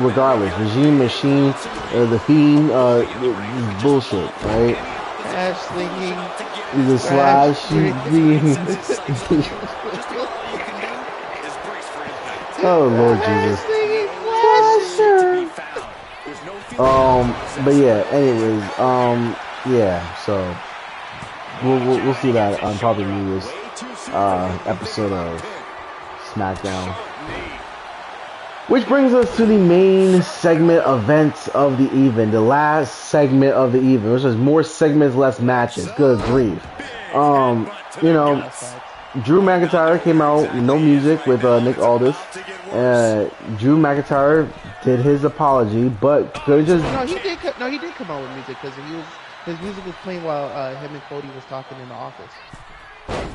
Regardless, Regime, Machine, the Fiend, bullshit, right? Ash slinging. The slash. Oh Lord Jesus. But yeah. Anyways, yeah. So we'll see that on probably New Year's episode of SmackDown. Which brings us to the main segment events of the evening, the last segment of the evening, which is more segments, less matches. Good grief. You know, Drew McIntyre came out with no music with Nick Aldis. Drew McIntyre did his apology, but could just he did come out with music because his music was playing while him and Cody was talking in the office.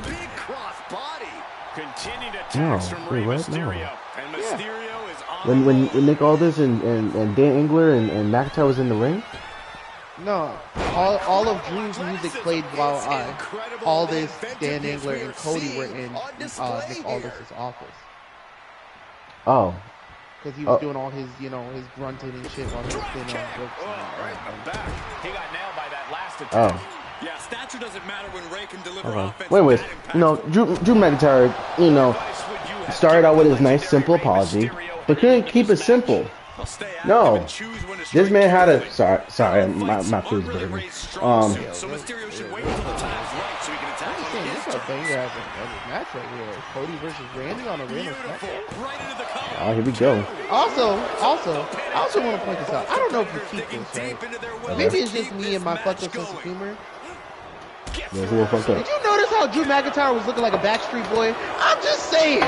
Big cross body. Continued attacks from Rey Mysterio. And Mysterio is on when Nick Aldis and Dan Engler and McIntyre was in the ring? No, all of Drew's music played while Aldis, Dan Engler, and Cody were in Nick Aldis' office. Oh. Because he was doing all his, his grunting and shit while he was spinning on ropes. He got nailed by that last attack. Oh. Yeah, stature doesn't matter when Rey can deliver offense. Wait. Drew McIntyre, started out with his nice, simple apology, but couldn't keep it simple. No, this man had a sorry, my food's burning. So Mysterio should wait until the time's right so he can attack him. This is a banger of a match right here. Cody versus Randy on a Raw SmackDown. Right into the cover. Oh, here we go. Also, I also want to point this out. I don't know if you keep this, right? Maybe it's just me and my fucked up sense of humor. Yeah, it's a little fucked up. Did you notice how Drew McIntyre was looking like a Backstreet Boy? I'm just saying.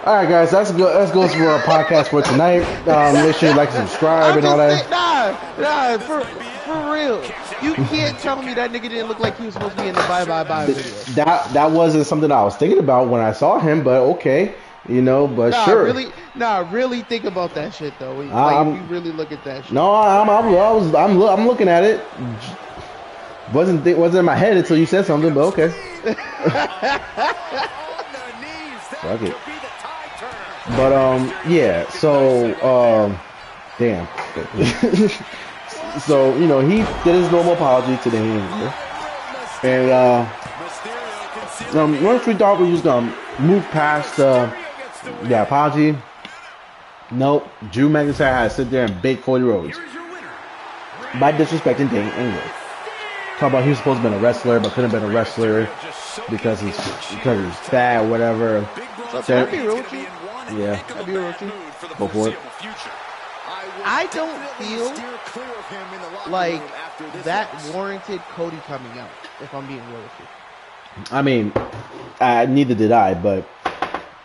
All right, guys, that's good. That goes for our podcast for tonight. Make sure you like and subscribe and all that. Nah, for real. You can't tell me that nigga didn't look like he was supposed to be in the Bye Bye Bye video. That wasn't something I was thinking about when I saw him, but okay, you know, but sure. Really think about that shit though. Like, if you really look at that shit. No, I'm looking at it. Wasn't in my head until you said something, but okay. Fuck it. But yeah, so damn. So, you know, he did his normal apology today, and once we thought we was gonna move past the apology, nope. Drew McIntyre had to sit there and bait Cody Rhodes by disrespecting Dane Angle. Talk about he was supposed to have been a wrestler, but couldn't have been a wrestler because he's fat, whatever. So, I'll be real with you. Yeah. I'll be real with you. Go for it. I don't feel like that warranted Cody coming out, if I'm being real with you. I mean, neither did I, but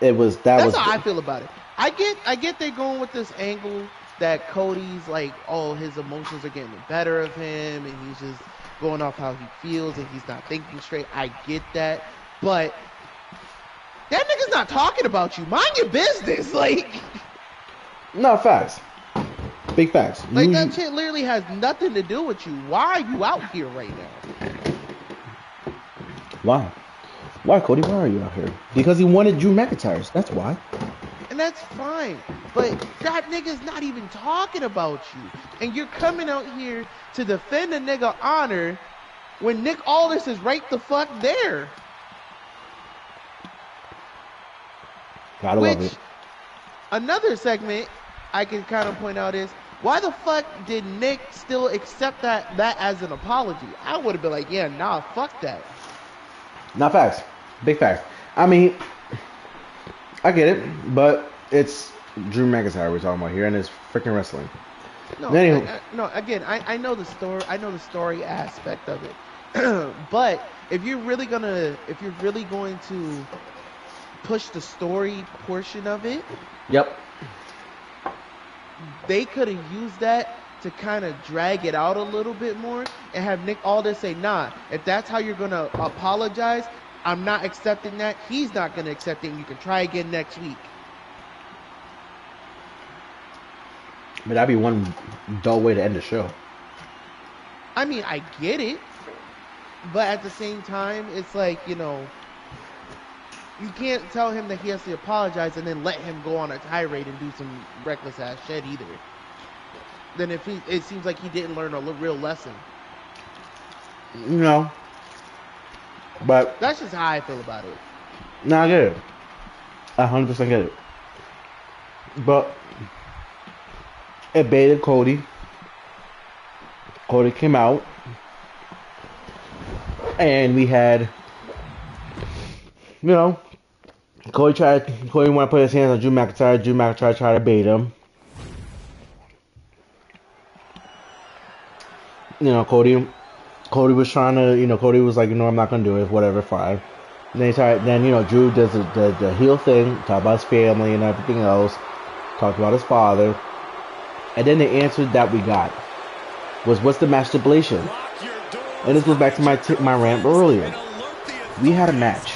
that's how I feel about it. I get they're going with this angle that Cody's like, oh, his emotions are getting the better of him, and he's just going off how he feels, and he's not thinking straight. I get that, but that nigga's not talking about you. Mind your business, like. No, facts. Big facts. Like, that shit literally has nothing to do with you. Why are you out here right now? Why? Why, Cody? Why are you out here? Because he wanted Drew McIntyre. That's why. And that's fine. But that nigga's not even talking about you. And you're coming out here to defend a nigga honor when Nick Aldis is right the fuck there. Gotta love it. Another segment I can kind of point out is, why the fuck did Nick still accept that as an apology? I would have been like, yeah, nah, fuck that. Not facts. Big facts. I mean, I get it, but it's Drew McIntyre we're talking about here, and it's freaking wrestling. No, again, I know the story. I know the story aspect of it. But if you're really going to push the story portion of it, yep, they could have used that to kind of drag it out a little bit more and have Nick Aldis say, nah, if that's how you're going to apologize, I'm not accepting that. He's not going to accept it. You can try again next week. But that'd be one dull way to end the show. I mean, I get it. But at the same time, it's like, you know, you can't tell him that he has to apologize and then let him go on a tirade and do some reckless ass shit either. Then it seems like he didn't learn a real lesson. No. But that's just how I feel about it. No, I get it. I 100% get it. But it baited Cody. Cody came out. And we had, you know, Cody wanted to put his hands on Drew McIntyre. Drew McIntyre tried to bait him. You know, Cody was trying to, you know, Cody was like, you know, I'm not going to do it, whatever, fine. And then, you know, Drew does the heel thing, talk about his family and everything else, talked about his father. And then the answer that we got was, what's the match stipulation? And this goes back to my rant earlier. We had a match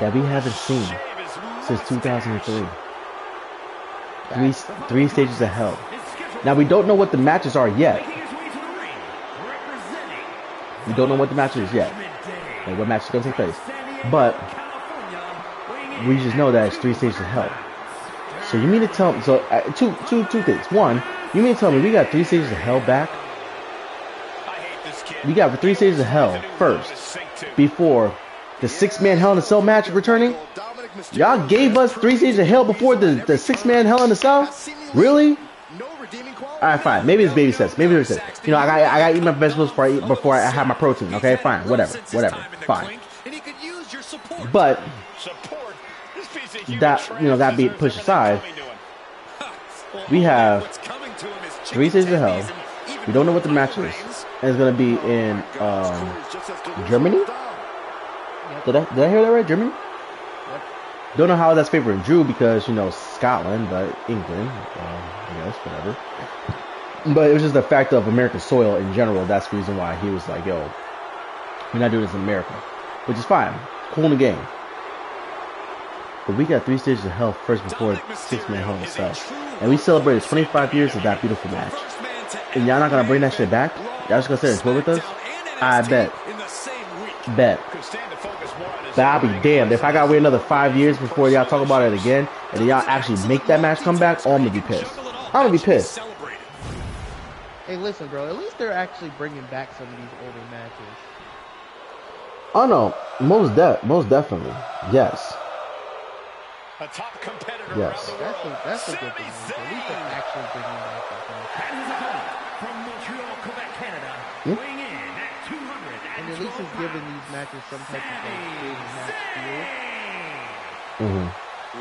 that we haven't seen since 2003. Three stages of hell. Now, we don't know what the matches are yet. We don't know what the match is yet. Like what match is going to take place. But we just know that it's 3 stages of hell. So you mean to tell me... So, two things. One, you mean to tell me we got 3 stages of hell back? We got 3 stages of hell first before the 6-man Hell in a Cell match returning. Y'all gave us 3 stages of hell before the 6-man Hell in a Cell? Really? Alright, fine. Maybe it's baby steps. Maybe it's baby steps. You know, I gotta eat my vegetables before I have my protein. Okay, fine. Whatever. Fine. But that being pushed aside, we have 3 stages of hell. We don't know what the match is. And it's gonna be in Germany. Yep. Did I hear that right? Germany. Yep. Don't know how that's favoring Drew because Scotland, but England. I guess whatever. But it was just the fact of American soil in general. That's the reason why he was like, "Yo, we're not doing this in America," which is fine. Cool in the game. But we got 3 stages of hell first before 6-man Hell in a Cell. And we celebrated 25 years of that beautiful match. And y'all not gonna bring that shit back? Y'all just gonna sit and tour with us? I bet. Bet. But I'll be damned. If I gotta wait another 5 years before y'all talk about it again, and then y'all actually make that match come back, I'm gonna be pissed. I'm gonna be pissed. Hey, listen, bro. At least they're actually bringing back some of these older matches. Oh no, most definitely, yes. A top competitor Yes. That's a good thing. At least they're actually bringing back these matches. From Montreal, Quebec, Canada, Yep. weighing in at 200. And at least it's giving these matches some type of big match feel.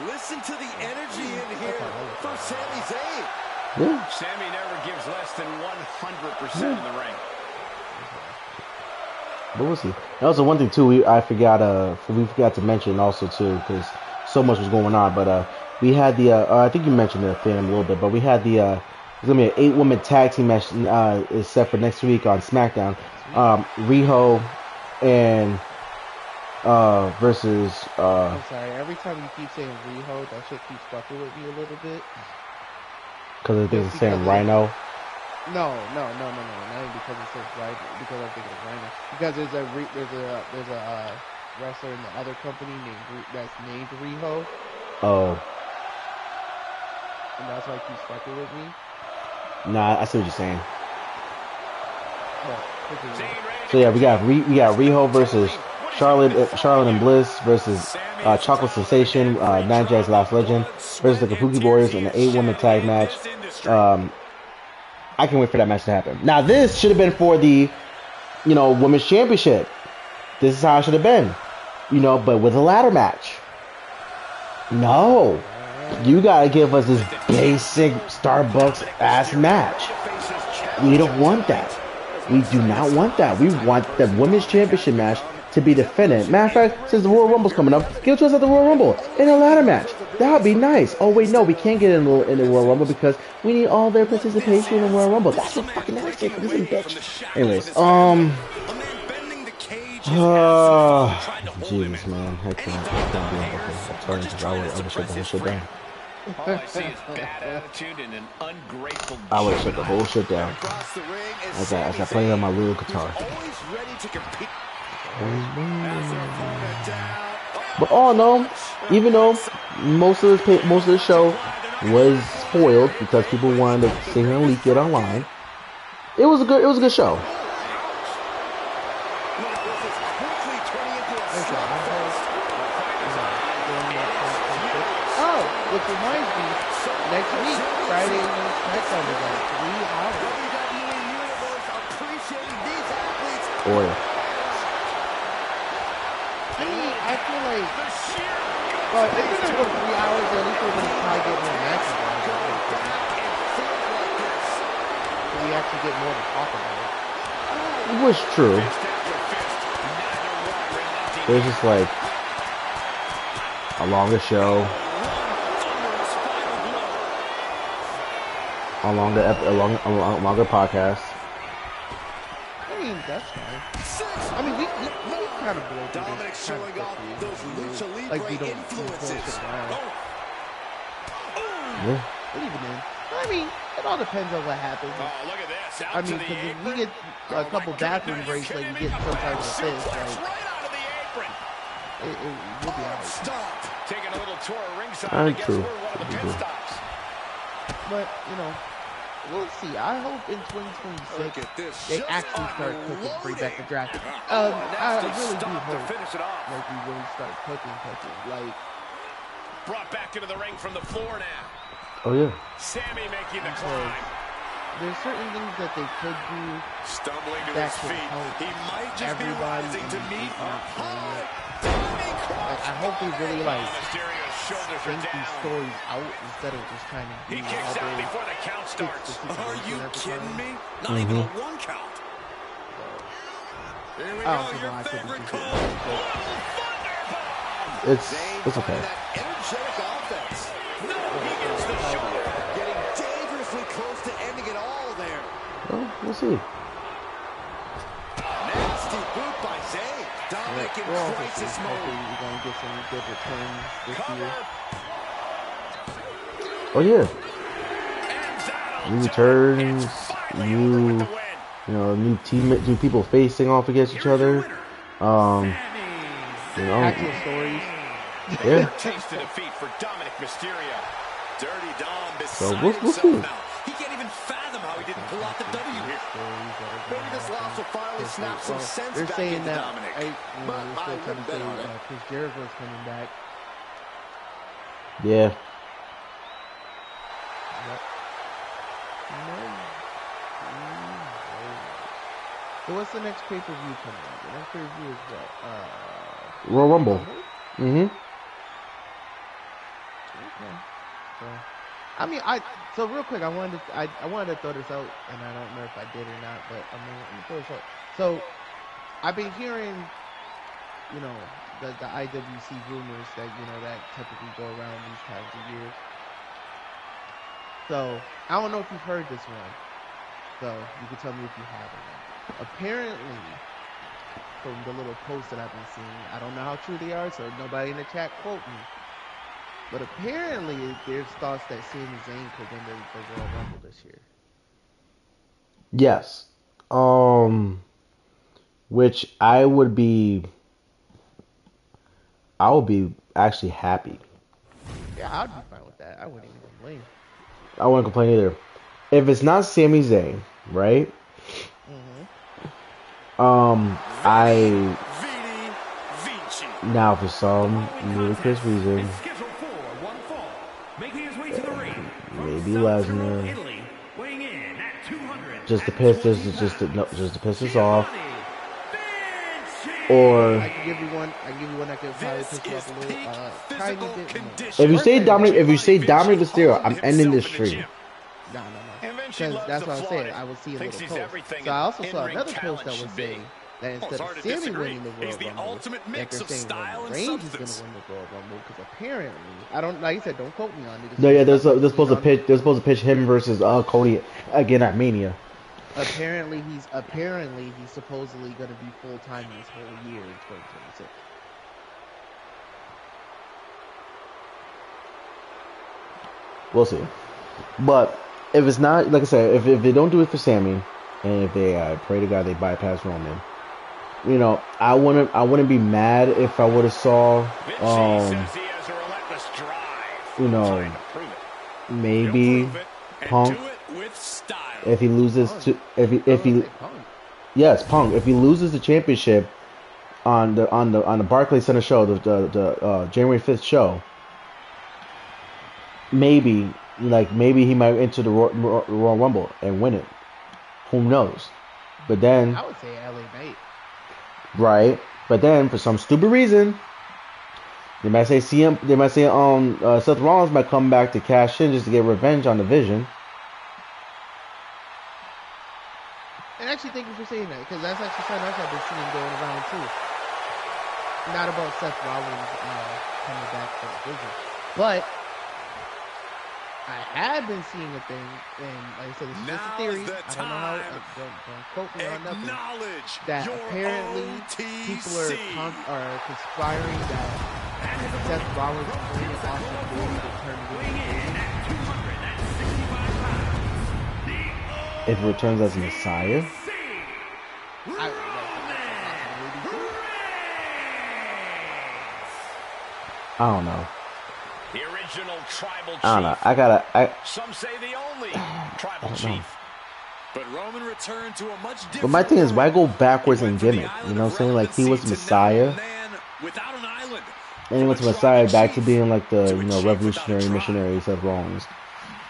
Listen to the energy in here for Sami Zayn. Yeah. Sami never gives less than 100% in the ring. But we'll see. And also one thing too, we forgot to mention also too, because so much was going on. But we had the I think you mentioned it, Phantom, a little bit, but we had the there's gonna be an 8-woman tag team match is set for next week on SmackDown. Riho and versus I'm sorry. Every time you keep saying Riho, that shit keeps fucking with me a little bit. because I think it's saying Rhino. No. Not even because it says Rhino. Because I think it's Rhino. Because there's a wrestler in the other company that's named Riho, Oh, and that's why it keeps fucking with me. nah, I see what you're saying. But continue. So yeah, we got Riho versus Charlotte and Bliss versus Chocolate Sensation, Nine Jack's Last Legend versus the Kabuki Warriors in an 8-woman tag match. I can't wait for that match to happen. Now this should have been for the, Women's Championship. This is how it should have been, but with a ladder match. No, you gotta give us this basic Starbucks ass match. We don't want that. We do not want that. We want the Women's Championship match to be defended. Matter of fact, since the Royal Rumble's coming up, give it to us at the Royal Rumble in a ladder match. That would be nice. Oh wait, no, we can't get in the Royal Rumble because we need all their participation in the Royal Rumble. That's what fucking nasty. This is bitch. Anyways, Jesus, man, I can't do it. Okay, I'm sorry, because I would shut the whole shit down. All I see is bad attitude and an ungrateful I would shut the whole shit down. across the ring As I play on my little guitar. always ready to compete. But all in all, even though most of the show was spoiled because people wanted to sit here and leak it online, it was a good show. Oh, which reminds me, next week, Friday Night Smackdown is on 3 hours. Boy. I mean, I feel like, well, if it's gonna go 3 hours, at least we're gonna probably get more matches on it. So we actually get more to talk about. It was true. It was just like a longer show, a longer podcast. I mean, that's fine. I mean, we kind of blow through this kind of quickly. Like, we don't push it around. Yeah. But even then, I mean, it all depends on what happens. Oh, look at this. I mean, because if we get a couple bathroom breaks, like we get some type of fish, like, we'll be out. Taking a little tour of ringside. I'm I guess true. we're one of the pit stops. But, we'll see. I hope in 2026 they actually start cooking, bring back the draft. I really do hope Finish it off. like we really start cooking. Like, Brought back into the ring from the floor now. Oh yeah. Sammy making the climb. there's certain things that they could do Stumbling to that his could feet. help He might just be everybody. rising to And meet it's not doing it. Timing Like, I hope they really like Mysterio's shoulders are think these down. stories out instead of just trying to He do kicks all out those before the count fix starts. the Are you situation every kidding time. me? Not even a one count. Here we I go, don't know your why I couldn't favorite do call. it. It's okay. That energetic offense. No, he gets the shoulder. Getting dangerously close to ending it all there. Well, we'll see. Nasty boot by Zayn. Dominic in We're also crisis seeing, hopefully mode. we're going to get some good returns this year. Oh yeah, And new that'll do it. returns, It's finally over with the win. new teammates, new people facing off against each other. Actual stories. Yeah. Taste of defeat for Dominic Mysterio. Dirty Dom So beside we'll himself see. now. He can't even fathom how he didn't pull out the W here. Maybe this loss will finally snap some sense They're back saying into that Dominic. they're But still I trying to wouldn't say bet on it. Chris Jericho's coming back. Yeah. So what's the next pay-per-view coming up? The next pay-per-view is what? Royal Rumble. Mm-hmm. Okay. So real quick, I wanted to throw this out, and I don't know if I did or not, but I'm gonna throw this out. So I've been hearing, the IWC rumors that that typically go around these times of years. So I don't know if you've heard this one. So you can tell me if you have or not. Apparently, from the little posts that I've been seeing, I don't know how true they are, so nobody in the chat quote me. But apparently, there's thoughts that Sami Zayn could win the Royal Rumble this year. Yes. Which I would be actually happy. Yeah, I'd be fine with that. I wouldn't even complain. I wouldn't complain either. If it's not Sami Zayn, right? I now for some ludicrous reason, maybe Lesnar, just to piss us off, or I can give you one that could probably piss you off a little, tiny bit more. if you say Dominic Mysterio, I'm ending this stream. No. Because that's what I was saying. I was seeing a little post. So I also saw another post that was saying that instead of Sami winning the Royal Rumble, that they're saying Roman Reigns is going to win the Royal Rumble because apparently, like you said, don't quote me on it. No, yeah, they're supposed to pitch him versus Cody again at Mania. Apparently he's supposedly going to be full time this whole year in 2026. We'll see. But if it's not, like I said, if they don't do it for Sami, and if they pray to God they bypass Roman, I wouldn't be mad if I would have saw, maybe Punk if he loses to Punk if he loses the championship on the Barclays Center show, the January 5th show, maybe he might enter the Royal Rumble and win it. Who knows? But then I would say LA Knight. Right. But then for some stupid reason, they might say Seth Rollins might come back to cash in just to get revenge on the Vision. And actually, thank you for saying that, because that's actually something else I've been seeing going around too. Not about Seth Rollins coming back for the Vision, but I have been seeing a thing, and like I said, this is just a theory. I don't know how. Don't quote me on nothing. That apparently people are conspiring that Seth Rollins is going to Austin Theory to turn If it returns as Messiah, I don't know. The original tribal chief. I don't know. Some say the only tribal chief. But Roman returned to a much different. But my thing is, why go backwards in gimmick? You know what I'm saying? Like, he was Messiah. Without an island. And he went to Messiah back to being like the revolutionary missionary Seth Rollins.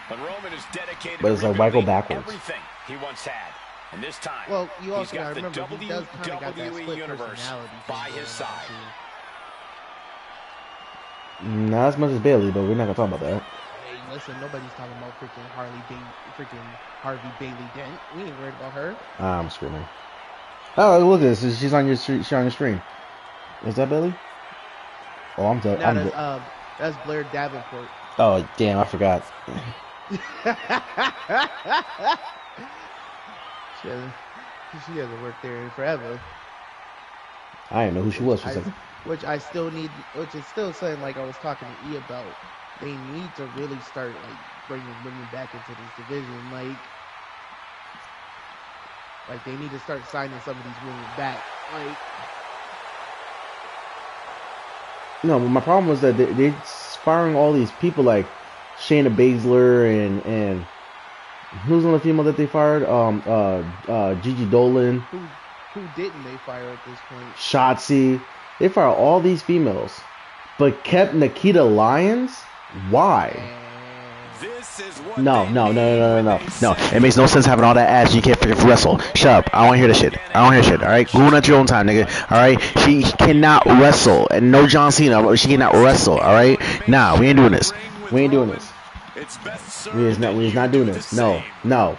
But Roman is dedicated. But it's like, why go backwards? Everything he once had. And this time, well, you also got gotta remember, he does kind of got that WWE split universe personality by his side. Not as much as Bailey, but we're not gonna talk about that. Hey, listen, nobody's talking about freaking Harvey Bailey Dent. We ain't worried about her. I'm screaming. Oh, look at this. She's on your stream. Is that Billy? Oh, I'm dead. That's Blair Davenport. Oh, damn! I forgot. She hasn't worked there in forever. I didn't know who she was for a second. Which I still need. Which is still saying, like I was talking to E about. They need to really start like bringing women back into this division. Like they need to start signing some of these women back. Like. No, but my problem was that they're firing all these people like Shayna Baszler and who's on the female that they fired? Gigi Dolan. Who didn't they fire at this point? Shotzi. They fired all these females, but kept Nikita Lyons. Why? No. It makes no sense having all that ass. You can't freaking wrestle. Shut up. I don't want to hear this shit. All right, go at your own time, nigga. All right, she cannot wrestle, and no John Cena. She cannot wrestle. All right, nah, we ain't doing this. We not doing this. No. I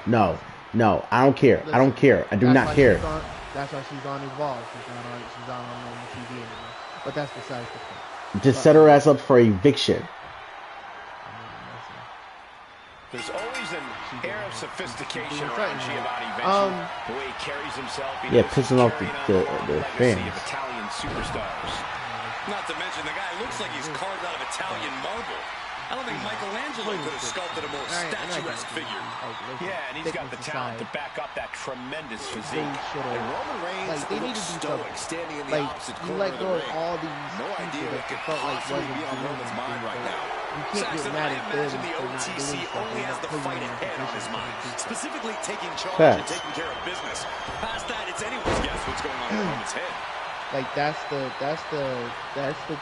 don't care. I do not care. That's why she's on Evolve. She's on TV anymore. But that's besides the point. Just set her ass up for eviction. There's always an air of sophistication around Giovanni Vinci. The way he carries himself. Pissing off the fans. Italian superstars. Not to mention the guy looks like he's carved out of Italian marble. I don't think Michelangelo could have sculpted a more statuesque figure. Yeah, and he's got the talent to back up that tremendous physique. And Roman Reigns looks stoic, standing in the opposite corner of the ring. No idea what could possibly be on Roman's mind right now. Saxton, I imagine the OTC only has the fight ahead on his mind, specifically taking charge and taking care of business. Past that, it's anyone's guess what's going on in Roman's head. Like that's the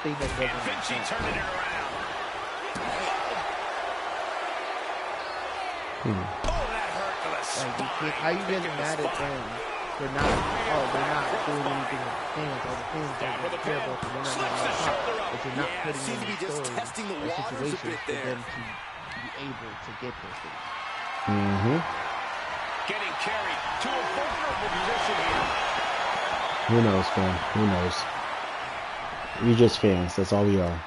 thing that doesn't. And Vinci turning it around. Oh, that hurt to the spine. How you getting mad at them? They're not doing anything with the fans. All the fans don't care about them. They're not getting on top. But you're not putting in the story or situations for them to be able to get this thing. Getting carried to a vulnerable position here. Who knows, man? Who knows? We're just fans. That's all we are.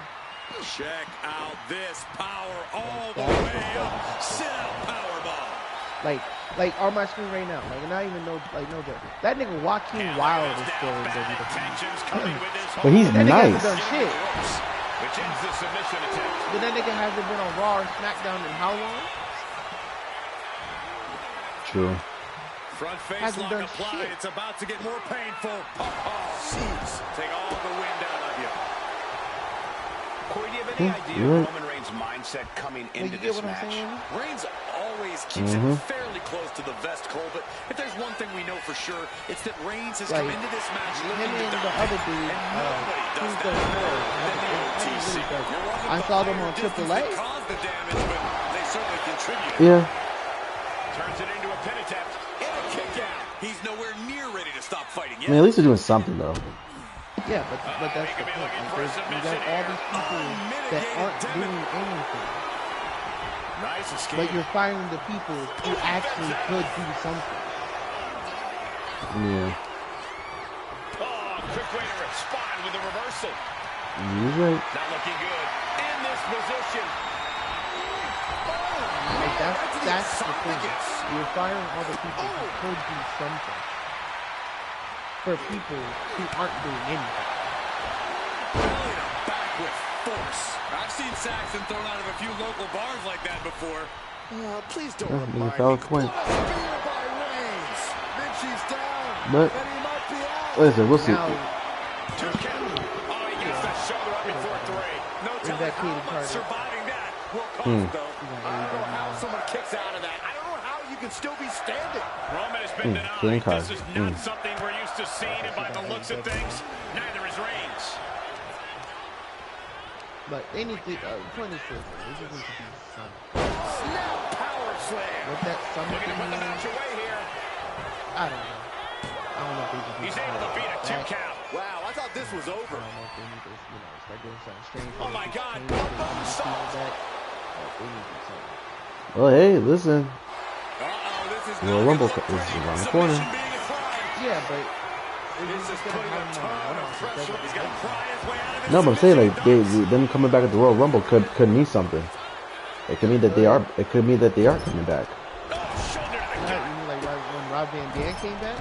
Check out this power all the way up. Sit out powerbomb. Like on my screen right now. Like, and I even know, like, no joke. That nigga Joaquin Wilde is still in WWE. But he's that nice. Nigga hasn't done shit. Which ends the submission attempt. But that nigga hasn't been on Raw or SmackDown in how long? True. Front face lock applied. It's about to get more painful. Jeez. Take all the wind out of you. Corey, do you have any idea of Roman Reigns' mindset coming into this match? Reigns always keeps it fairly close to the vest, Cole, but if there's one thing we know for sure, it's that Reigns has come into this match looking to dominate. The other dude, and nobody does that more than the OTC. I saw them on AAA. They caused the damage, but they certainly contribute. Yeah. Turns it into a pin attempt and a kick out. He's nowhere near ready to stop fighting yet. I mean, at least they're doing something, though. Yeah, but that's the point. Like, you got all these people that aren't doing anything. Nice escape. But you're firing the people who actually could do something. Yeah. Oh, quick way to respond with a reversal. You're right. Not looking good in this position. Like that's the thing. You're firing all the people who could do something. For people who aren't doing anything. Back with force. I've seen Saxton thrown out of a few local bars like that before. Please don't remind me. Point. By Reigns. Vinci's down. But listen, we'll see. Now, 2 count. Oh, he gets that shoulder up before 3. No telling how much surviving that will cost, though. I don't know how someone kicks out of that. I don't know how you can still be standing. Roman has been denied. This is not something we're used to seeing, and by the looks of things, neither is Reigns. But they need to, point is this, this is going to be something. Snap power slam. What that something Looking to put them out your way here. I don't know. I don't know if they can do He's able to beat a 2 count. Wow, I thought this was over. I don't know if they need to, start doing something strange. Oh my God. Oh, hey, listen. This is Royal Rumble is around the corner. Yeah, but No, but I'm saying like them coming back at the Royal Rumble could mean something. It could mean that they are. It could mean that they are coming back. Like when Rob Van Dam came back.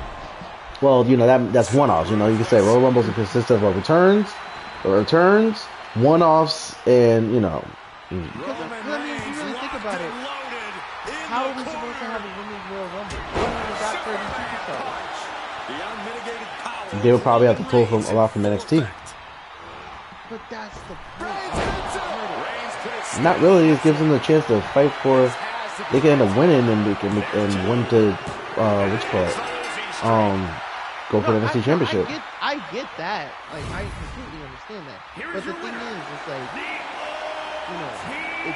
Well, that's one-offs. You can say Royal Rumbles consist of returns, one-offs, and Because I mean, if you really think about it, how are we supposed to have a women's Royal Rumble? We only got 30 superstars. they would probably have to pull from a lot from NXT. But that's the point. Not really. It gives them the chance to fight for. They can end up winning and win to what you call it? Go for the NXT Championship. I get that. Like I completely understand that. But the thing is, it's like if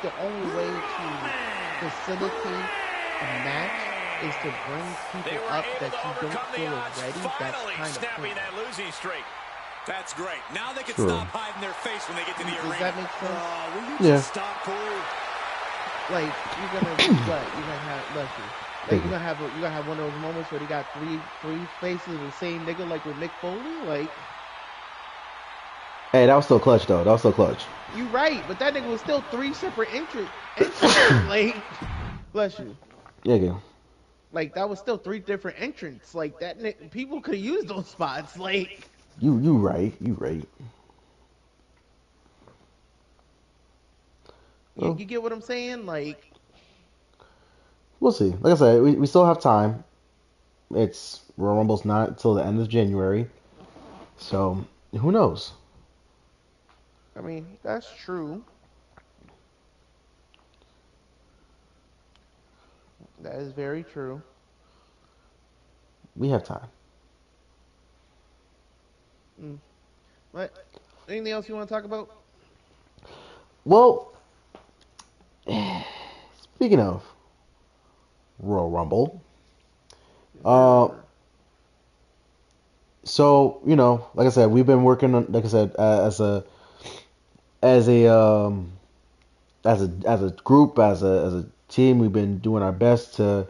the only way to facilitate a match is to bring people up that you don't feel is ready, that's kind of cool. That's great. Now they can stop hiding their face when they get to the arena. Does that make sense? Yeah. Stop, Corey? Like you're gonna have one of those moments where they got three faces of the same nigga, like with Mick Foley. Like, hey, that was still clutch though. That was still clutch. You right, but that nigga was still three separate entries. Like, bless you. Yeah, again. Like that was still three different entrants. Like that people could have used those spots. Like. You right. You right. You get what I'm saying? Like, we'll see. Like I said, we still have time. It's Royal Rumble's not until the end of January, so who knows? I mean, that's true. That is very true. We have time. What? Anything else you want to talk about? Well, speaking of Royal Rumble, so like I said, we've been working on, like I said, as a group, as a team, we've been doing our best to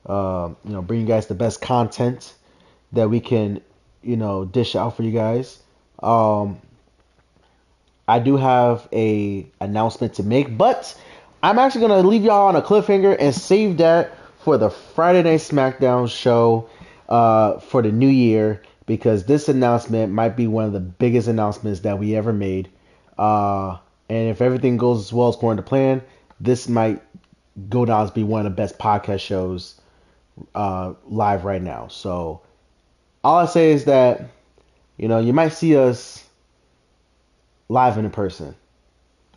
bring you guys the best content that we can dish out for you guys. I do have a announcement to make, but I'm actually gonna leave y'all on a cliffhanger and save that for the Friday Night Smackdown show for the new year, because this announcement might be one of the biggest announcements that we ever made. And if everything goes as well as according to plan, this might go down to be one of the best podcast shows live right now. So all I say is that you might see us live in person.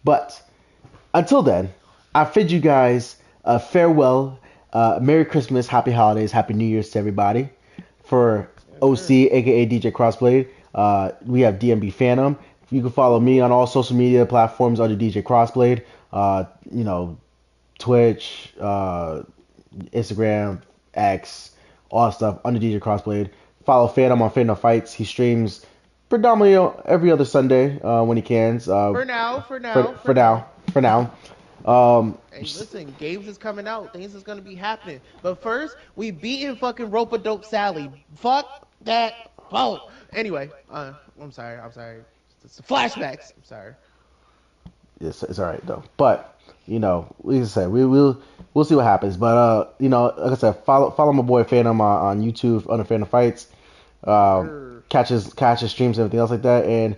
But until then, I bid you guys a farewell, Merry Christmas, Happy Holidays, Happy New Year's to everybody. For OC, aka DJ Crossblade, we have DMB Phantom. You can follow me on all social media platforms under DJ Crossblade. Twitch, Instagram, X, all that stuff under DJ Crossblade. Follow Phantom on Phantom Fights. He streams predominantly every other Sunday when he can. For now. Hey, listen, games is coming out. Things is gonna be happening. But first, we beating fucking Rope-a-Dope Sally. Fuck that vote. Anyway, I'm sorry. It's flashbacks. I'm sorry. It's all right though. But like I said, we'll see what happens. But like I said, follow my boy Phantom on YouTube under Phantom Fights. Catch his streams and everything else like that. And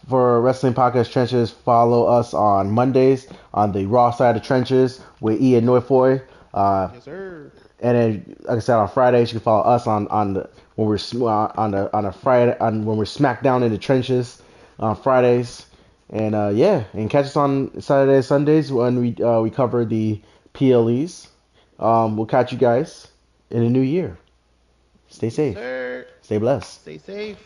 for Wrestling Podcast Trenches, follow us on Mondays on the Raw side of Trenches with Ian Noifoy. Yes, sir. And then, like I said, on Fridays you can follow us when we're Smackdown in the Trenches on Fridays. And and catch us on Saturdays, Sundays when we cover the PLEs. We'll catch you guys in the new year. Stay safe. Sir. Stay blessed. Stay safe.